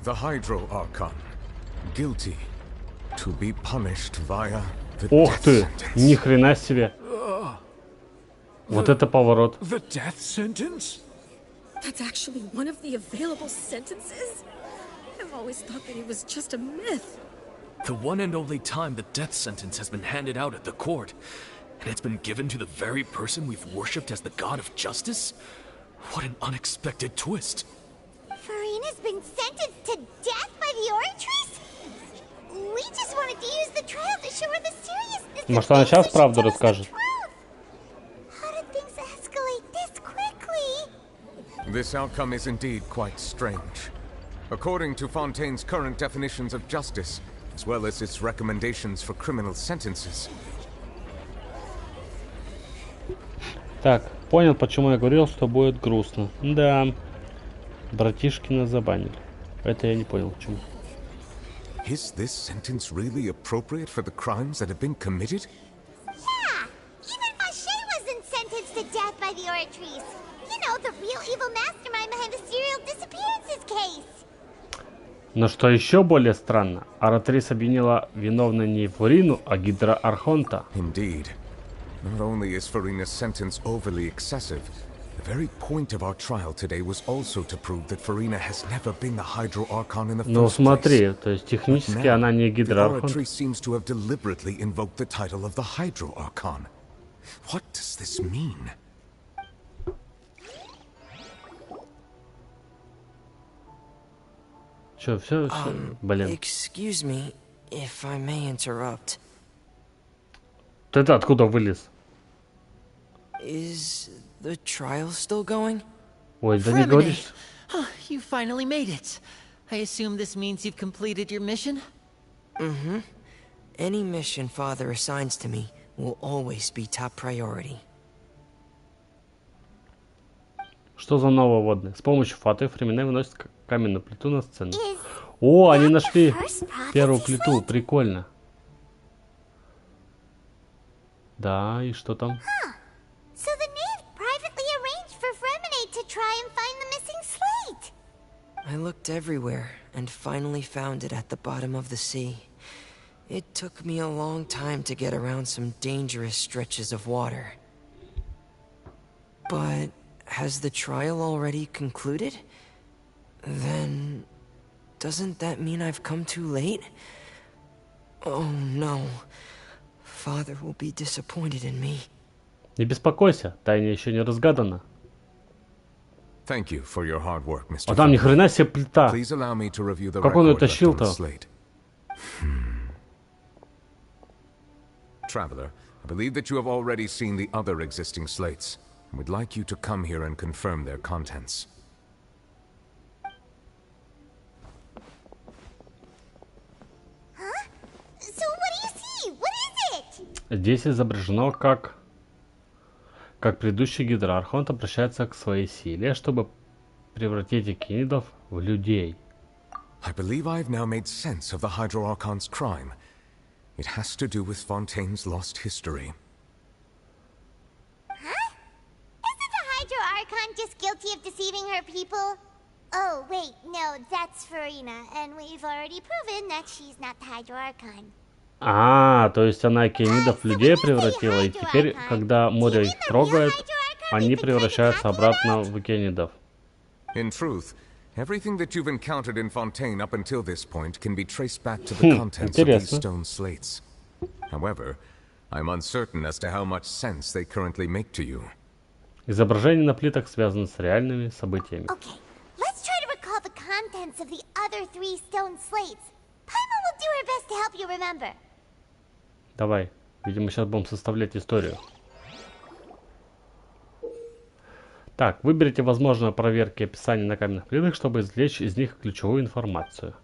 the Hydro Archon, guilty to be punished via the Ух death ты! sentence. Ни хрена себе! Вот это поворот. The death sentence? That's actually one of the available sentences? I've always thought that it was just a myth. The one and only time the death sentence has been handed out at the court. And it's been given to the very person we've worshipped as the god of justice? What an unexpected twist. Furina's been sentenced to death by the Oratrice? We just wanted to use the trial to show her the seriousness. Может, она сейчас правду расскажет? How did things escalate this quickly? This outcome is indeed quite strange. According to Fontaine's current definitions of justice, as well as its recommendations for criminal sentences. Так, понял, почему я говорил, что будет грустно. Да, братишкина забанили. Это я не понял, почему. Is this sentence really appropriate for the crimes that have been committed? Yeah, even Vache wasn't sentenced to death by the Oratrice. You know, the real evil mastermind behind the serial disappearances case. Но что еще более странно, Оратрис обвинила виновной не Фурину, а Гидра Архонта. Indeed. Not only is Furina's sentence overly excessive, the very point of our trial today was also to prove that Furina has never been the Hydro Archon in the Ну first смотри, place. то есть технически она не Гидра Архонт. The Oratrice seems to have deliberately invoked the title of the Hydro Archon. What does this mean? Все, блин. Excuse me, if I may interrupt. Ты откуда вылез? Is the trial still going? Ой, да не говоришь. You finally made it. I assume this means you've completed your mission? Mm-hmm. Any mission Father assigns to me will always be top priority. Что за новое водное? С помощью фаты Фримена выносит каменную плиту на сцену. О, они нашли первую плиту. Прикольно. Да, и что там? So the knave privately arranged for Fremine to try and find the missing slate. I looked everywhere and finally found it at the bottom of the sea. It took me a long time to get around some dangerous stretches of water. But has the trial already concluded? Then doesn't that mean I've come too late? Oh no. Father will be disappointed in me. Не беспокойся, тайна еще не разгадана. Thank you for your hard work, Mr. А там ни хрена себе плита. Please allow me to review the как он ее record left on the тащил-то? slate. Traveler, I believe that you have already seen the other existing slates, and would like you to come here and confirm their contents. Huh? So what do you see? What is it? Здесь изображено, как предыдущий Гидрархонт обращается к своей силе, чтобы превратить экинидов в людей. I believe I have now made sense of the Hydro Archon's crime. It has to do with Fontaine's lost history. Huh? Isn't the Hydro Archon just guilty of deceiving her people? Oh, wait, no, that's Furina, and we've already proven that she's not the Hydro Archon. То есть она экинидов в людей превратила, и теперь, когда море их трогает, они превращаются обратно в экинидов. In truth, everything that you've encountered in Fontaine up until this point can be traced back to the contents of these stone slates. However, I'm uncertain as to how much sense they currently make to you. Изображения на плитах связаны с реальными событиями. Okay, let's try to recall the contents of the other 3 stone slates. Paimon will do her best to help you remember. Давай, видимо, сейчас будем составлять историю. Так, выберите возможные проверки описания на каменных плитах, чтобы извлечь из них ключевую информацию.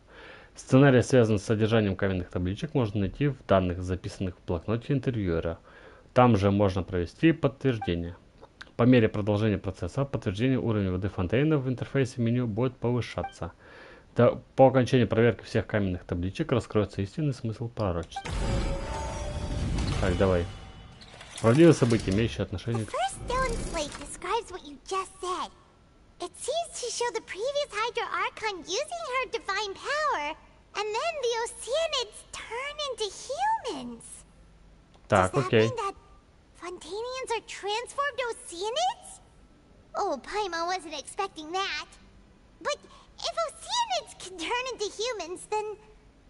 Сценарий, связанный с содержанием каменных табличек, можно найти в данных, записанных в блокноте интервьюера. Там же можно провести подтверждение. По мере продолжения процесса, подтверждение уровня воды Фонтейна в интерфейсе меню будет повышаться. По окончании проверки всех каменных табличек раскроется истинный смысл пророчества. Так, давай. Правдивые события, имеющие отношение к... It seems to show the previous Hydro Archon using her divine power, and then the Oceanids turn into humans. Так, окей. Does that mean that Fontanians are transformed Oceanids? Oh, Paimon wasn't expecting that. But if Oceanids can turn into humans, then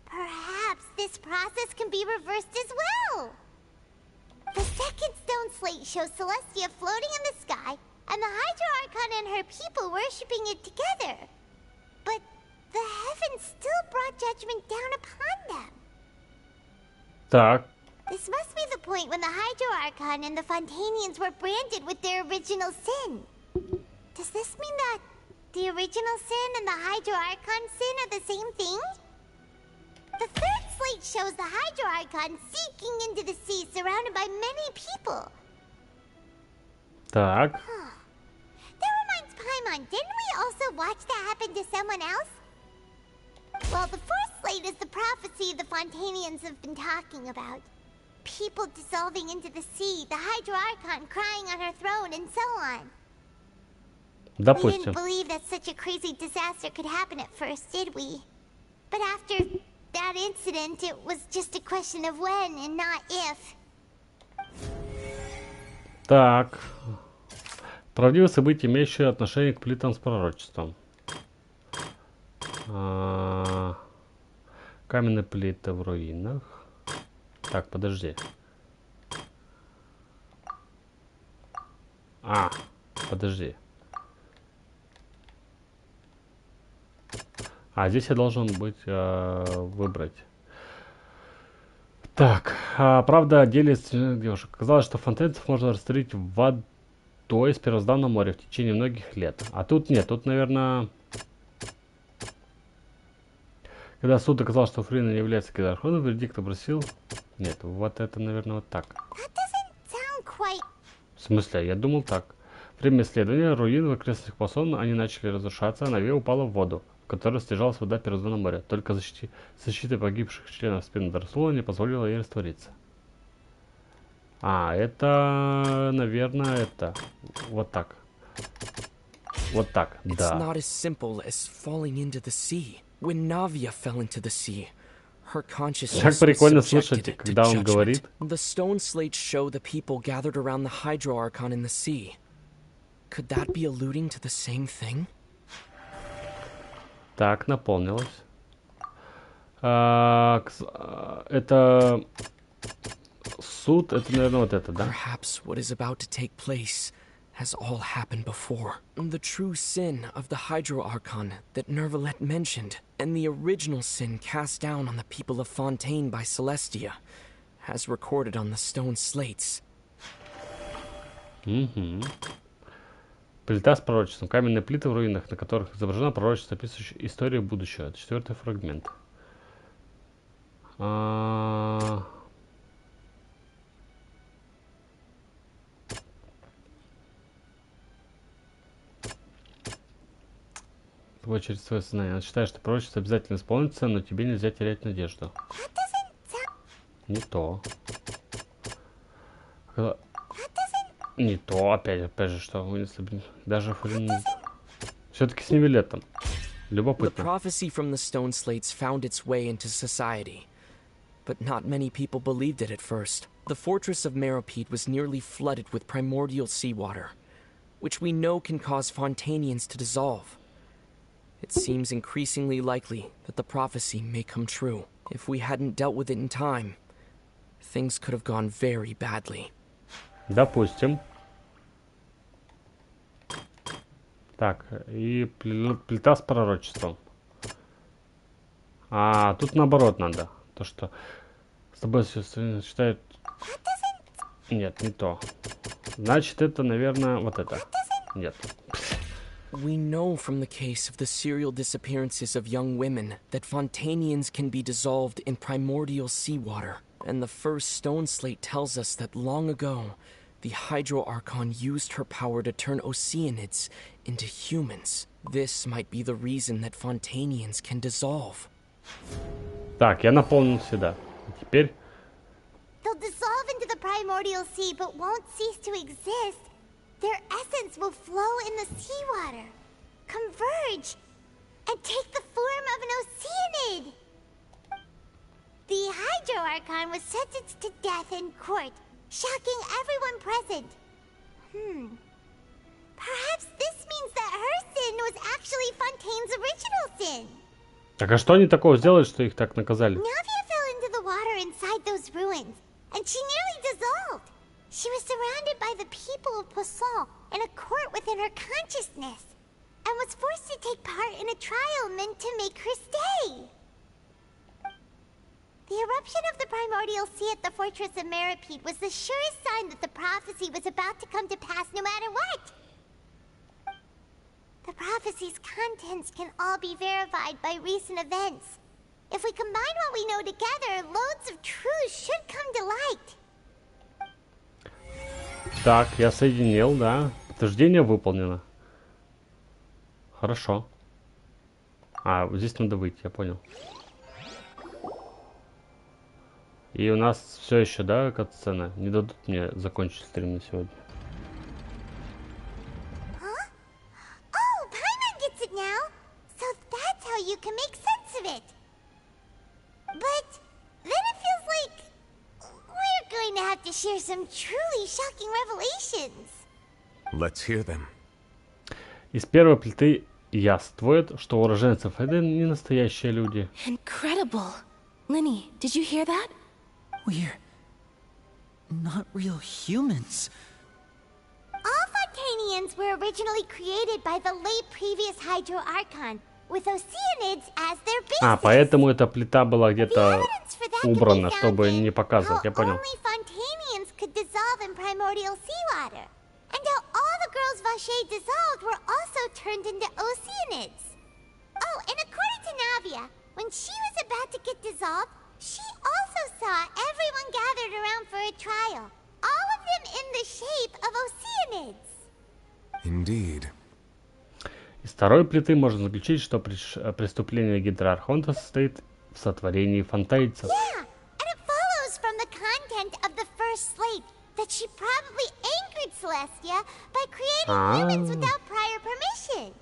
perhaps this process can be reversed as well. The second stone slate shows Celestia floating in the sky, and the Hydro Archon and her people worshipping it together. But the heavens still brought judgment down upon them. Так. This must be the point when the Hydro Archon and the Fontanians were branded with their original sin. Does this mean that the original sin and the Hydro Archon sin are the same thing? The third slate shows the Hydro Archon sinking into the sea surrounded by many people. Так. That reminds Paimon, didn't we also watch that happen to someone else? Well, the fourth slate is the prophecy the Fontanians have been talking about. People dissolving into the sea, the Hydro Archon crying on her throne, and so on. Допустим. We didn't believe that such a crazy disaster could happen at first, did we? But after that incident, it was just a question of when and not if. Так. Правдивые события, имеющие отношение к плитам с пророчеством. Каменные плиты в руинах. Так, подожди. Подожди. Здесь я должен быть выбрать. Так, правда о деле девушек. Казалось, что фонтанцев можно растворить водой с первозданного моря в течение многих лет. А тут нет, тут, наверное... Когда суд доказал, что Фрина не является Архоном, вердикт обратил... Нет, вот это, наверное, вот так. В смысле? Я думал так. Время исследования руин в окрестностях Пасона, они начали разрушаться, а Наве упала в воду, в которой стяжалась вода первозданного моря. Только защита погибших членов спины Дарсула не позволила ей раствориться. Это, наверное, это. Вот так. Вот так, да. It's not as simple as falling into the sea. When Navia fell into the sea, her consciousness Как прикольно was слушать, subjected to когда он говорит. judgment. The stone slates show the people gathered around the Hydro Archon in the sea. Could that be alluding to the same thing? Так, наполнилось. Это суд, это, наверное, вот это, да? Perhaps what is about to take place has all happened before. The true sin of the Hydro Archon that Nervalet mentioned, and the original sin cast down on the people of Fontaine by Celestia, as recorded on the stone slates. Плита с пророчеством. Каменные плиты в руинах, на которых изображено пророчество, описывающее историю будущего. Это 4-й фрагмент. Твой через свое сознание. Она считает, что пророчество обязательно исполнится, но тебе нельзя терять надежду. Не то. Не то, опять же, что вынесли, даже все-таки с нивелетом. Любопытно. The prophecy from the stone slates found its way into society, but not many people believed it at first. The fortress of Meropide was nearly flooded with primordial seawater, which we know can cause Fontanians to dissolve. It seems increasingly likely that the prophecy may come true. If we hadn't dealt with it in time, things could have gone very badly. Допустим. Так, и плита с пророчеством. Тут наоборот надо. То, что с тобой считают... Нет, не то. Значит, это, наверное, вот это. Нет. We know from the case of the serial disappearances of young women that Fontanians can be dissolved in primordial seawater. And the first stone slate tells us that long ago, the Hydro Archon used her power to turn Oceanids into humans. This might be the reason that Fontanians can dissolve. Так, я наполнил сюда. Теперь... They'll dissolve into the primordial sea, but won't cease to exist. Their essence will flow in the seawater, converge, and take the form of an Oceanid. The Hydro Archon was sentenced to death in court, shocking everyone present. Perhaps this means that her sin was actually Fontaine's original sin. Так, а что они такого сделали, что их так наказали? Navia fell into the water inside those ruins, and she nearly dissolved. She was surrounded by the people of Poisson in a court within her consciousness, and was forced to take part in a trial meant to make her stay. The eruption of the primordial sea at the fortress of Meripede was the surest sign that the prophecy was about to come to pass no matter what. The prophecy's contents can all be verified by recent events. If we combine what we know together, loads of truths should come to light. Так, я соединил, да. Подтверждение выполнено. Хорошо. А, вот здесь надо выйти, я понял. И у нас все еще, да, катсцена? Не дадут мне закончить стрим на сегодня. Oh, Paimon gets it now. So that's how you can make sense of it. But then it feels like we're going to have to share some truly shocking revelations. Let's hear them. Из первой плиты яствует, что уроженцев это не настоящие люди. Incredible. Linny, did you hear that? We're not real humans. All Fontanians were originally created by the late previous Hydro Archon, with Oceanids as their basis. А, поэтому эта плита была где-то убрана, чтобы не показывать, я понял. Only Fontanians could dissolve in primordial seawater. And how all the girls Vache dissolved were also turned into Oceanids. Oh, and according to Navia, when she was about to get dissolved, she also saw everyone gathered around for a trial. All of them in the shape of Oceanids. Indeed. Из второй плиты можно заключить, что преступление Гидра-Архонта состоит в сотворении фантайцев. Yeah, and it follows from the content of the first slate that she probably angered Celestia by creating humans without prior permission.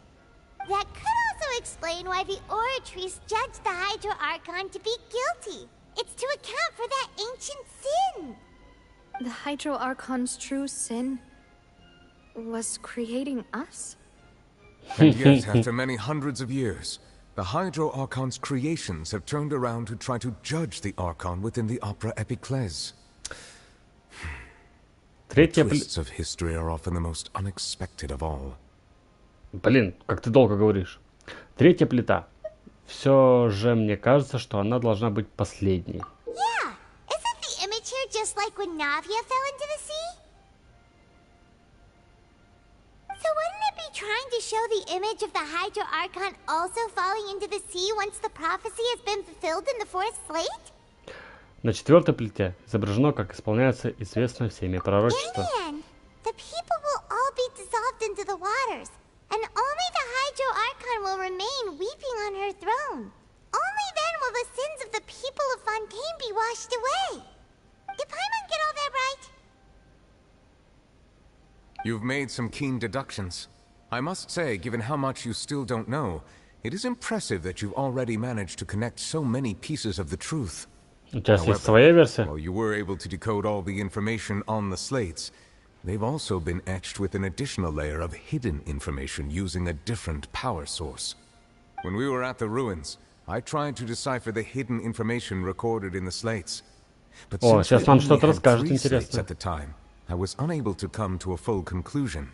That could also explain why the Oratrice judged the Hydro Archon to be guilty. It's to account for that ancient sin. The Hydro Archon's true sin was creating us? And yet, after many hundreds of years, the Hydro Archon's creations have turned around to try to judge the Archon within the Opera Epiclese. The twists of history are often the most unexpected of all. Блин, как ты долго говоришь. Третья плита. Все же мне кажется, что она должна быть последней. Yeah, isn't the image here just like when Navia fell into the sea? So wouldn't it be trying to show the image of the Hydro Archon also falling into the sea once the prophecy has been fulfilled in the fourth slate? На четвертой плите изображено, как исполняется известное всеми пророчество. In the end, the people will all be dissolved into the waters, and only the Hydro Archon will remain weeping on her throne. Only then will the sins of the people of Fontaine be washed away. Did Paimon get all that right? You've made some keen deductions. I must say, given how much you still don't know, it is impressive that you've already managed to connect so many pieces of the truth. У тебя есть своя версия? While you were able to decode all the information on the slates, they've also been etched with an additional layer of hidden information using a different power source. When we were at the ruins, I tried to decipher the hidden information recorded in the slates. But since we only had 3 slates at the time, I was unable to come to a full conclusion.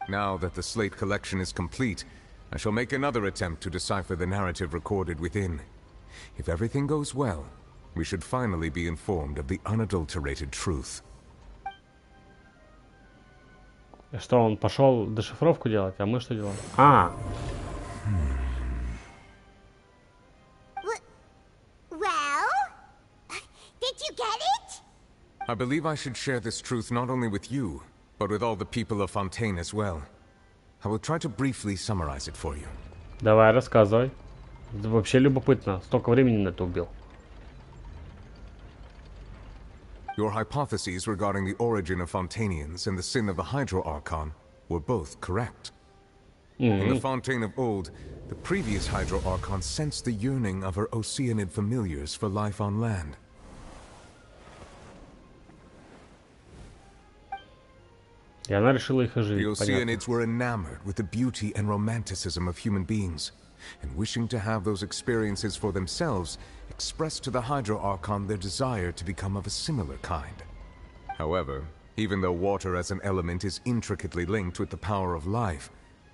Now that the slate collection is complete, I shall make another attempt to decipher the narrative recorded within. If everything goes well, we should finally be informed of the unadulterated truth. Что, он пошел дешифровку делать, а мы что делаем? А! Well, did you get it? I believe I should share this truth not only with you, but with all the people of Fontaine as well. I will try to briefly summarize it for you. Давай, рассказывай. Вообще любопытно. Столько времени на это убил. Your hypotheses regarding the origin of Fontanians and the sin of the Hydro Archon were both correct. In the Fontaine of old, the previous Hydro Archon sensed the yearning of her Oceanid familiars for life on land. И она решила их оживить. The Oceanids were enamored with the beauty and romanticism of human beings, and wishing to have those experiences for themselves, expressed to the Hydro Archon their desire to become of a similar kind. However, Even though water as an element is intricately linked with the power of life,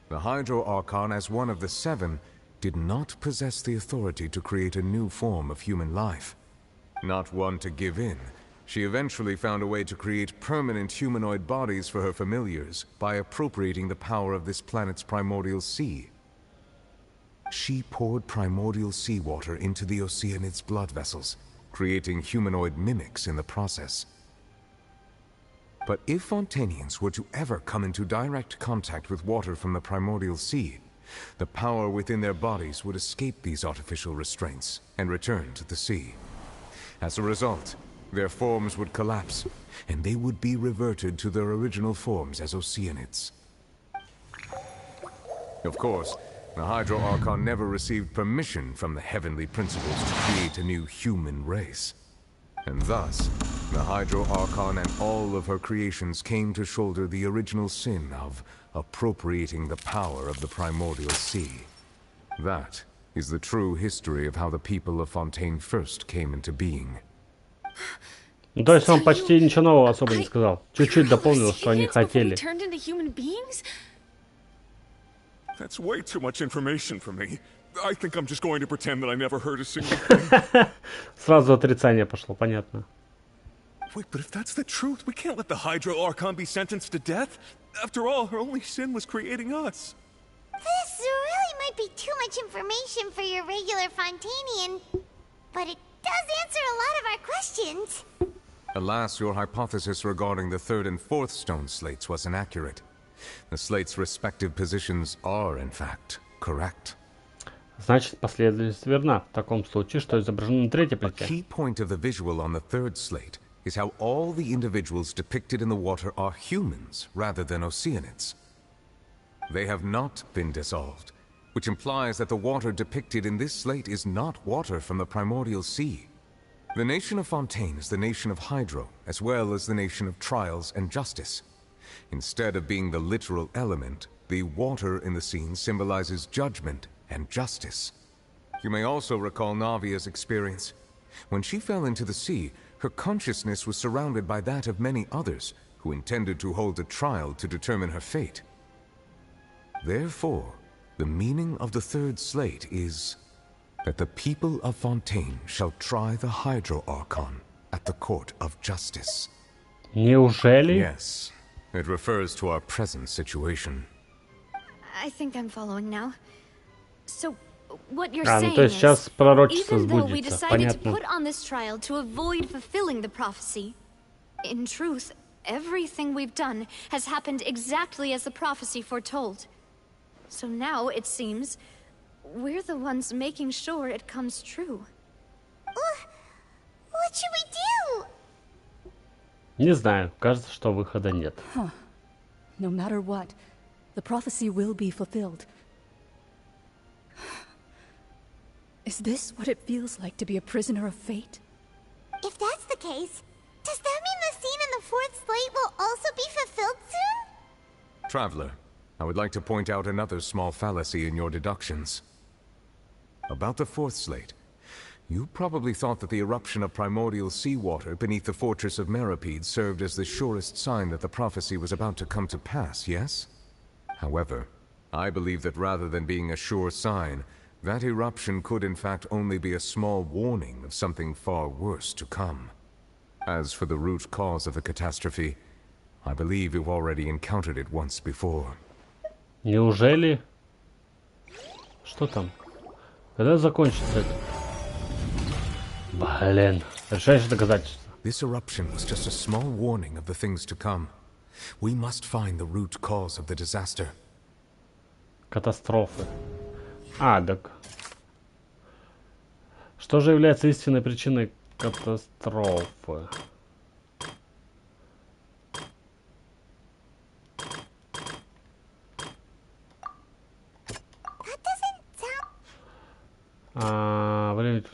the Hydro Archon, as one of the seven, did not possess the authority to create a new form of human life. Not one to give in, she eventually found a way to create permanent humanoid bodies for her familiars by appropriating the power of this planet's primordial sea. She poured primordial seawater into the Oceanids' blood vessels, creating humanoid mimics in the process. But if Fontanians were to ever come into direct contact with water from the primordial sea, the power within their bodies would escape these artificial restraints and return to the sea. As a result, their forms would collapse, and they would be reverted to their original forms as Oceanids. Of course, the Hydro Archon never received permission from the heavenly principles to create a new human race. And thus, the Hydro Archon and all of her creations came to shoulder the original sin of appropriating the power of the primordial sea. That is the true history of how the people of Fontaine first came into being. Ну, то есть он почти ничего нового особо не сказал. Чуть-чуть дополнил, что они хотели. That's way too much information for me. I think I'm just going to pretend that I never heard a single thing. Сразу отрицание пошло, понятно. Wait, but if that's the truth, we can't let the Hydro Archon be sentenced to death. After all, her only sin was creating us. This really might be too much information for your regular Fontanian, but it does answer a lot of our questions. Alas, your hypothesis regarding the third and fourth stone slates was inaccurate. The slates' respective positions are, in fact, correct. Значит, последовательность верна в таком случае, что изображено на третьей плите. A key point of the visual on the third slate is how all the individuals depicted in the water are humans rather than Oceanids. They have not been dissolved, which implies that the water depicted in this slate is not water from the primordial sea. The nation of Fontaine is the nation of Hydro, as well as the nation of trials and justice. Instead of being the literal element, the water in the scene symbolizes judgment and justice. You may also recall Navia's experience. When she fell into the sea, her consciousness was surrounded by that of many others who intended to hold a trial to determine her fate. Therefore, the meaning of the third slate is that the people of Fontaine shall try the Hydro Archon at the court of justice. Неужели? Yes, it refers to our present situation. I think I'm following now. So, what you're ну, saying то есть сейчас пророчество even though we сбудется, decided to понятно. put on this trial to avoid fulfilling the prophecy, in truth, everything we've done has happened exactly as the prophecy foretold. So now, it seems, we're the ones making sure it comes true. What should we do? Не знаю, кажется, что выхода нет. Huh. No matter what, the prophecy will be fulfilled. Is this what it feels like to be a prisoner of fate? If that's the case, does that mean the scene in the fourth slate will also be fulfilled soon? Traveler, I would like to point out another small fallacy in your deductions. About the fourth slate, you probably thought that the eruption of primordial seawater beneath the fortress of Meripede served as the surest sign that the prophecy was about to come to pass, yes? However, I believe that rather than being a sure sign, that eruption could in fact only be a small warning of something far worse to come. As for the root cause of the catastrophe, I believe you've already encountered it once before. Неужели? Что там? Когда закончится это? Блин, решаешь доказательства. This eruption was just a small warning of the things to come. We must find the root cause of the disaster. Катастрофы. А, так. Что же является истинной причиной катастрофы? Время...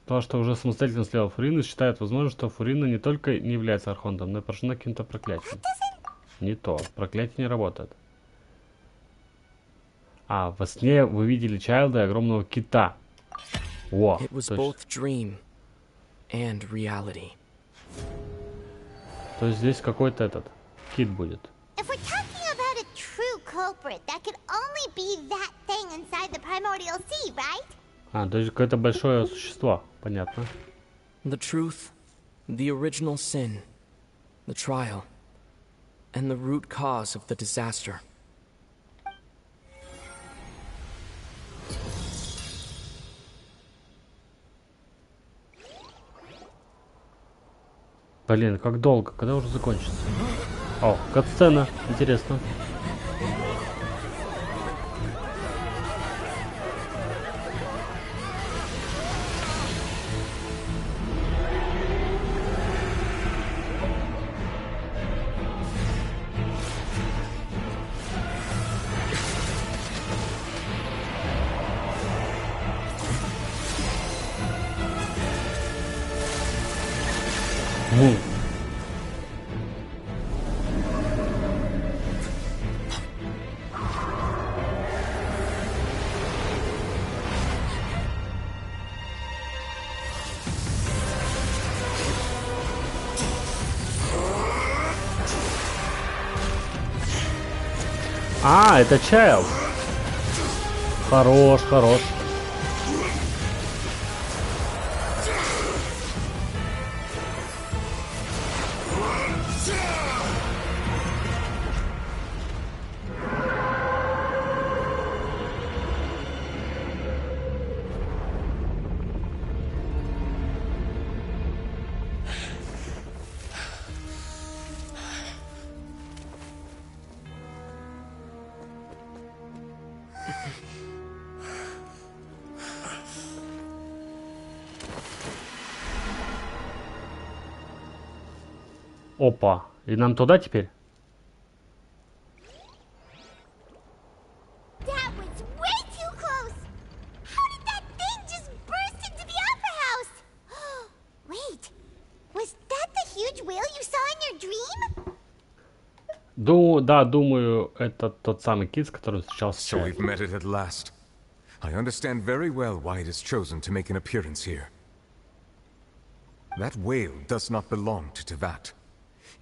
То, что уже самостоятельно сделал Фурина, считает возможно, что Фурина не только не является архонтом, но и поражена каким-то проклятием. Не то. Проклятие не работает. А, во сне вы видели Чайлда и огромного кита. It was both dream and reality. То есть здесь какой-то этот кит будет. If we're talking about a true culprit, that could only be that thing inside the primordial sea, right? А, то есть какое-то большое существо, понятно. The truth, the original sin, the trial, and the root cause of the disaster. Блин, как долго, когда уже закончится? О, кат-сцена, интересно. А, это Чайлд. Хорош, хорош. Опа. И нам туда теперь? That was way too close! How did that thing just burst into the opera house? Wait, was that the huge whale you saw in your dream? Да, думаю, это тот самый кит, с которым встречался So we've met it at last. I understand very well why it has chosen to make an appearance here. That whale does not belong to Tevat.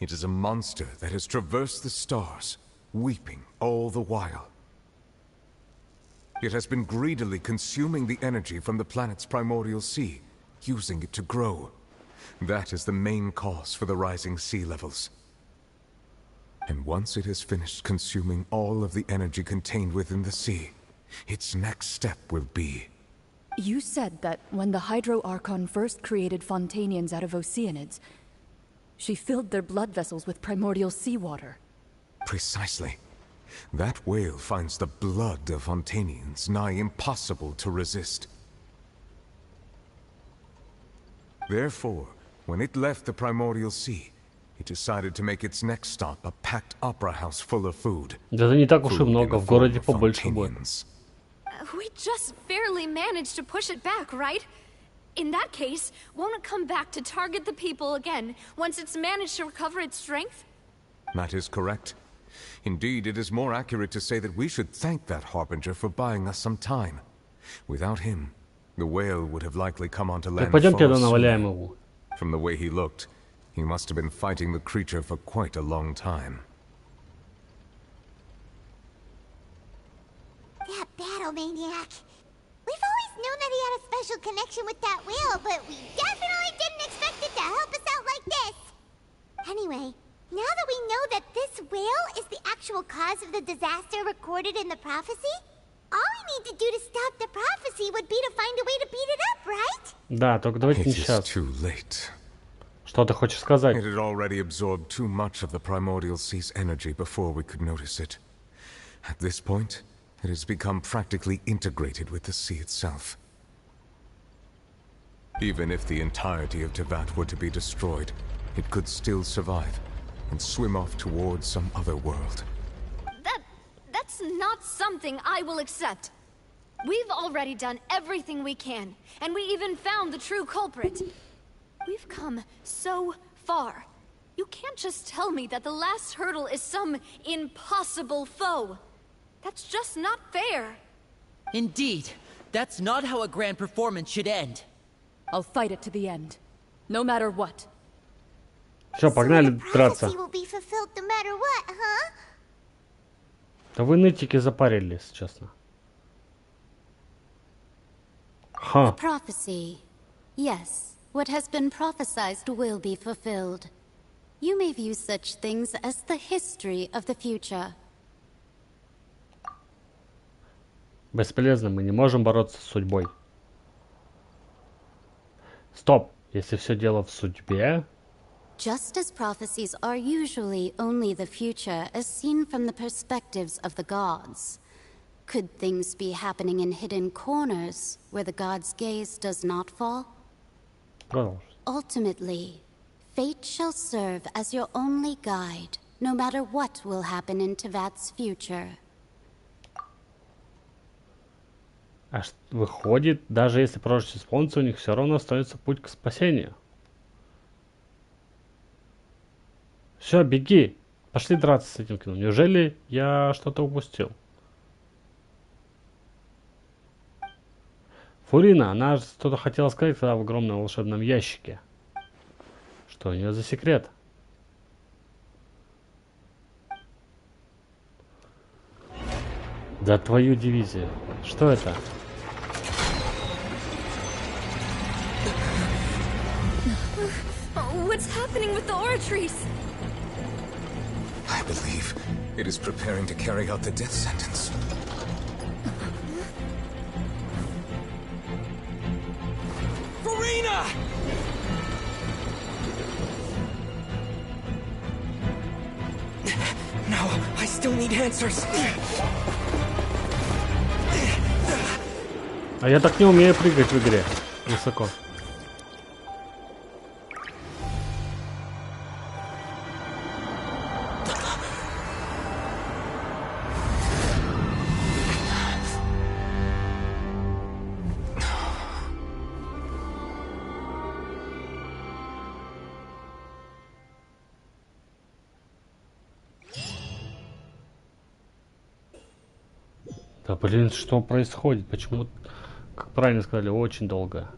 It is a monster that has traversed the stars, weeping all the while. It has been greedily consuming the energy from the planet's primordial sea, using it to grow. That is the main cause for the rising sea levels. And once it has finished consuming all of the energy contained within the sea, its next step will be... You said that when the Hydro Archon first created Fontanians out of Oceanids, she filled their blood vessels with primordial seawater. Precisely. That whale finds the blood of Fontanians nigh impossible to resist. Therefore, when it left the primordial sea, it decided to make its next stop a packed opera house full of food. Да не так уж и много, в городе побольше будет. We just barely managed to push it back, right? In that case, won't it come back to target the people again, once it's managed to recover its strength? That is correct. Indeed, it is more accurate to say that we should thank that Harbinger for buying us some time. Without him, the whale would have likely come onto land far sooner. From the way he looked, he must have been fighting the creature for quite a long time. That battle maniac. We've always known that he had a special connection with that whale, but we definitely didn't expect it to help us out like this. Anyway, now that we know that this whale is the actual cause of the disaster recorded in the prophecy, all we need to do to stop the prophecy would be to find a way to beat it up, right? Да, только давайте не сейчас. Too late. Что ты хочешь сказать? It had already absorbed too much of the primordial sea's energy before we could notice it. At this point, it has become practically integrated with the sea itself. Even if the entirety of Tevat were to be destroyed, it could still survive and swim off towards some other world. That's not something I will accept. We've already done everything we can, and we even found the true culprit. We've come so far. You can't just tell me that the last hurdle is some impossible foe. That's just not fair. Indeed. That's not how a grand performance should end. I'll fight it to the end. No matter what. Все, погнали драться. Да вы нытики запарили, если честно. A prophecy. Yes, what has been prophesied will be fulfilled. You may view such things as the history of the future. Бесполезно, мы не можем бороться с судьбой. Стоп, если все дело в судьбе... Just as prophecies are usually only the future as seen from the perspectives of the gods, could things be happening in hidden corners where the gods' gaze does not fall? Ultimately, fate shall serve as your only guide, no matter what will happen in Tevat's future. А выходит, даже если пророчество исполнится, у них все равно остается путь к спасению. Все, беги. Пошли драться с этим кино. Неужели я что-то упустил? Фурина, она что-то хотела сказать в огромном волшебном ящике. Что у нее за секрет? За твою дивизию. Что это? What's happening with the oratories? I believe it is preparing to carry out the death sentence. Farina! No, I still need answers. А я так не умею прыгать в игре высоко. Да блин, что происходит? Почему, как правильно сказали, очень долго?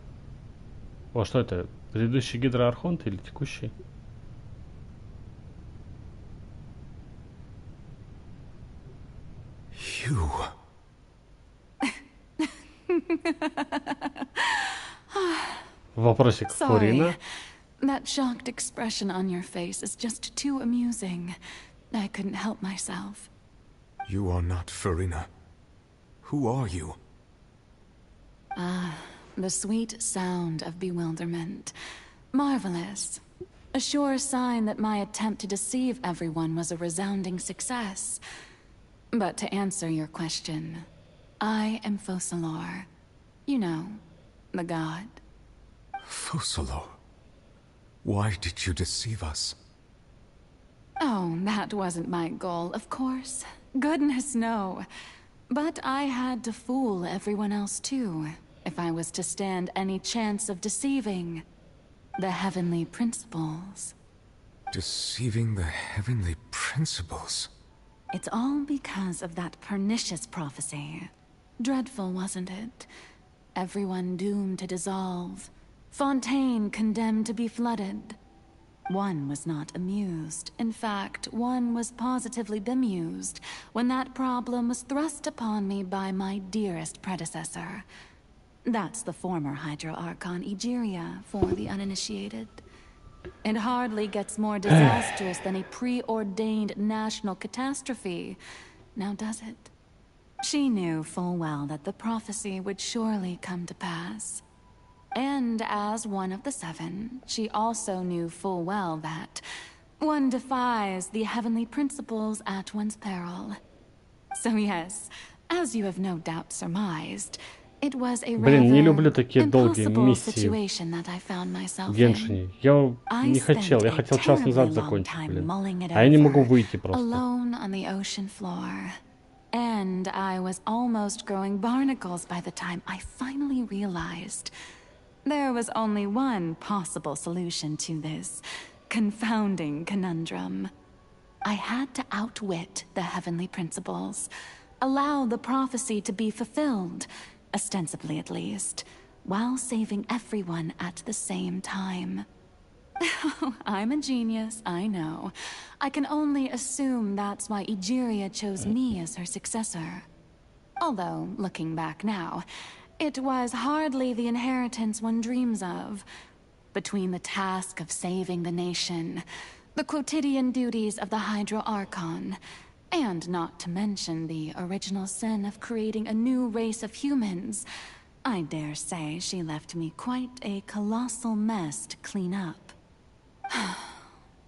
О, что это? Предыдущий гидроархонт или текущий? You. Вопросик Фурина. That shocked expression on your face is just too amusing. I couldn't help myself. You are not Farina. Who are you? Ah, the sweet sound of bewilderment. Marvelous. A sure sign that my attempt to deceive everyone was a resounding success. But to answer your question, I am Focalor. You know, the god. Focalor? Why did you deceive us? Oh, that wasn't my goal, of course. Goodness, no. But I had to fool everyone else too, if I was to stand any chance of deceiving the heavenly principles. Deceiving the heavenly principles? It's all because of that pernicious prophecy. Dreadful, wasn't it? Everyone doomed to dissolve. Fontaine condemned to be flooded. One was not amused. In fact, one was positively bemused when that problem was thrust upon me by my dearest predecessor. That's the former Hydro Archon Egeria for the uninitiated. It hardly gets more disastrous than a preordained national catastrophe, now does it? She knew full well that the prophecy would surely come to pass. And as one of the seven, she also knew full well that one defies the heavenly principles at one's peril. So yes, as you have no doubt surmised, it was a rather impossible situation that I found myself in. I spent a terribly long time mulling it over, alone on the ocean floor. And I was almost growing barnacles by the time I finally realized there was only one possible solution to this confounding conundrum. I had to outwit the heavenly principles, allow the prophecy to be fulfilled, ostensibly at least, while saving everyone at the same time. I'm a genius, I know. I can only assume that's why Egeria chose me as her successor. Although, looking back now, it was hardly the inheritance one dreams of. Between the task of saving the nation, the quotidian duties of the Hydro Archon, and not to mention the original sin of creating a new race of humans, I dare say she left me quite a colossal mess to clean up.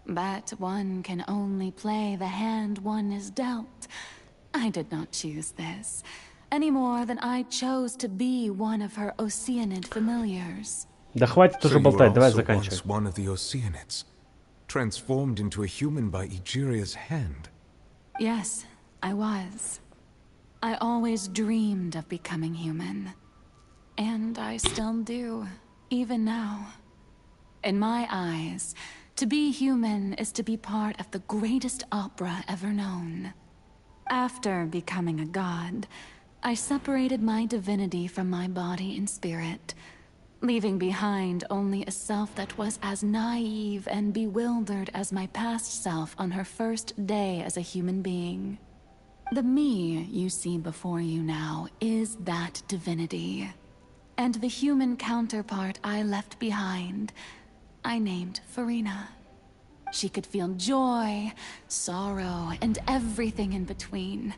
But one can only play the hand one is dealt. I did not choose this, any more than I chose to be one of her Oceanid familiars. Да хватит уже болтать, давай заканчивай. One of the Oceanids, transformed into a human by Egeria's hand. Yes, I was. I always dreamed of becoming human. And I still do, even now. In my eyes, to be human is to be part of the greatest opera ever known. After becoming a god, I separated my divinity from my body and spirit, leaving behind only a self that was as naive and bewildered as my past self on her first day as a human being. The me you see before you now is that divinity. And the human counterpart I left behind, I named Furina. She could feel joy, sorrow, and everything in between.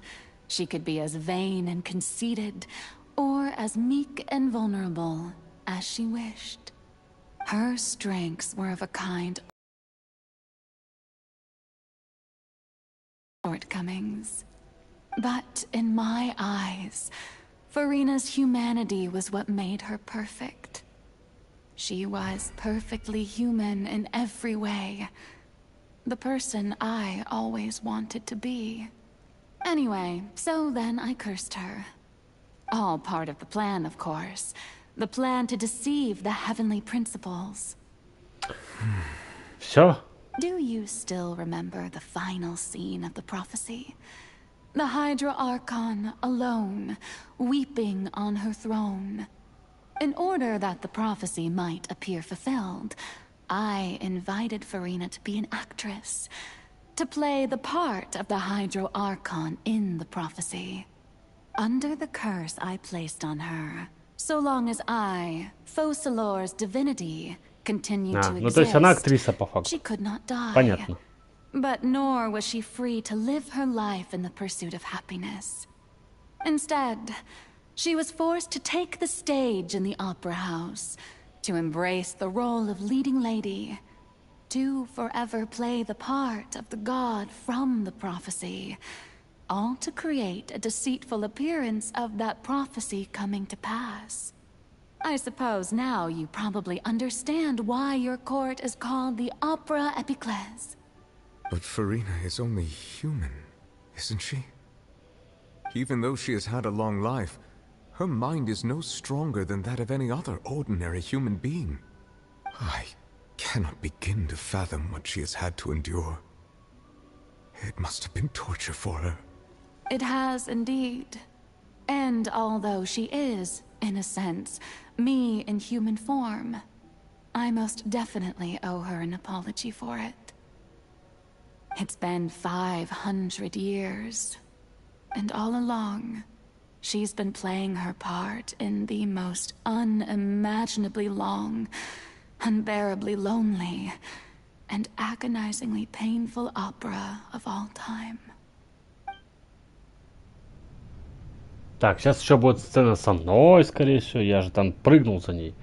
She could be as vain and conceited, or as meek and vulnerable as she wished. Her strengths were of a kind shortcomings. But in my eyes, Furina's humanity was what made her perfect. She was perfectly human in every way. The person I always wanted to be. Anyway, so then I cursed her. All part of the plan, of course. The plan to deceive the heavenly principles. Всё? Do you still remember the final scene of the prophecy? The Hydra Archon, alone, weeping on her throne. In order that the prophecy might appear fulfilled, I invited Furina to be an actress, to play the part of the Hydro Archon in the prophecy. Under the curse I placed on her, so long as I, Focalor's divinity, continued to ну то есть она exist, актриса по факту. she could not die. Понятно. But nor was she free to live her life in the pursuit of happiness. Instead, she was forced to take the stage in the opera house, to embrace the role of leading lady, to forever play the part of the god from the prophecy, all to create a deceitful appearance of that prophecy coming to pass. I suppose now you probably understand why your court is called the Opera Epiclese. But Furina is only human, isn't she? Even though she has had a long life, her mind is no stronger than that of any other ordinary human being. I cannot begin to fathom what she has had to endure. It must have been torture for her. It has indeed. And although she is, in a sense, me in human form, I most definitely owe her an apology for it. It's been 500 years, and all along, she's been playing her part in the most unimaginably long, unbearably lonely, and agonizingly painful opera of all time. Так, сейчас еще будет сцена со мной, скорее всего. Я же там прыгнул за ней.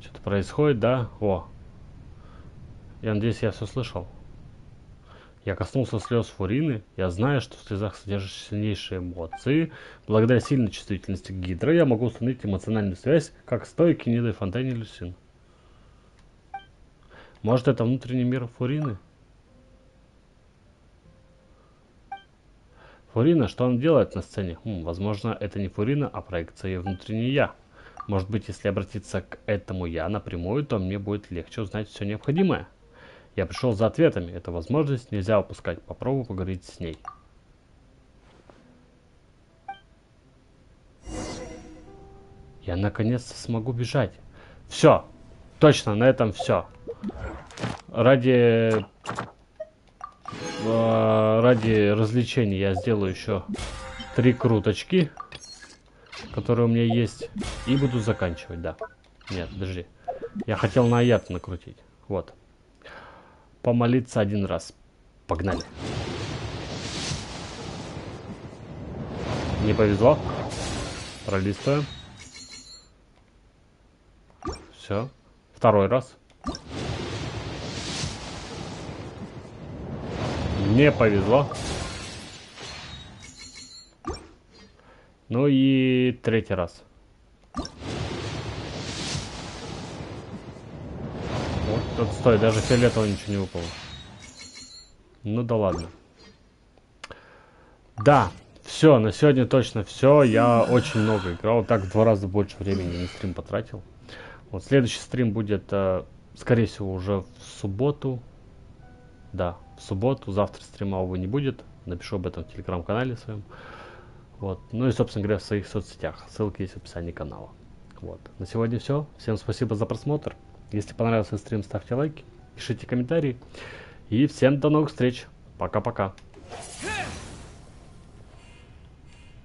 Что-то происходит, да? О. Я надеюсь, я все слышал. Я коснулся слез Фурины. Я знаю, что в слезах содержатся сильнейшие эмоции. Благодаря сильной чувствительности Гидры я могу установить эмоциональную связь как с той Кенидой Фонтейне Люсин. Может, это внутренний мир Фурины? Фурина, что он делает на сцене? Возможно, это не Фурина, а проекция ее внутреннее я. Может быть, если обратиться к этому я напрямую, то мне будет легче узнать все необходимое. Я пришел за ответами. Эту возможность нельзя упускать. Попробую поговорить с ней. Я наконец-то смогу бежать. Все. Точно, на этом все. ради развлечений я сделаю еще 3 круточки, которые у меня есть, и буду заканчивать, да. Нет, подожди. Я хотел на аяд накрутить. Вот. Помолиться 1 раз. Погнали. Не повезло. Пролистываем. Все. 2 раз. Не повезло. Ну и 3 раз. Вот тут стой, даже фиолетового ничего не выпало. Ну да ладно. Да, все, на сегодня точно все. Я очень много играл, так в 2 раза больше времени на стрим потратил. Вот следующий стрим будет, скорее всего, уже в субботу. Да, в субботу. Завтра стрима, увы, не будет. Напишу об этом в телеграм-канале своем. Вот. Ну и, собственно говоря, в своих соцсетях. Ссылки есть в описании канала. Вот. На сегодня все. Всем спасибо за просмотр. Если понравился стрим, ставьте лайки, пишите комментарии. И всем до новых встреч. Пока-пока.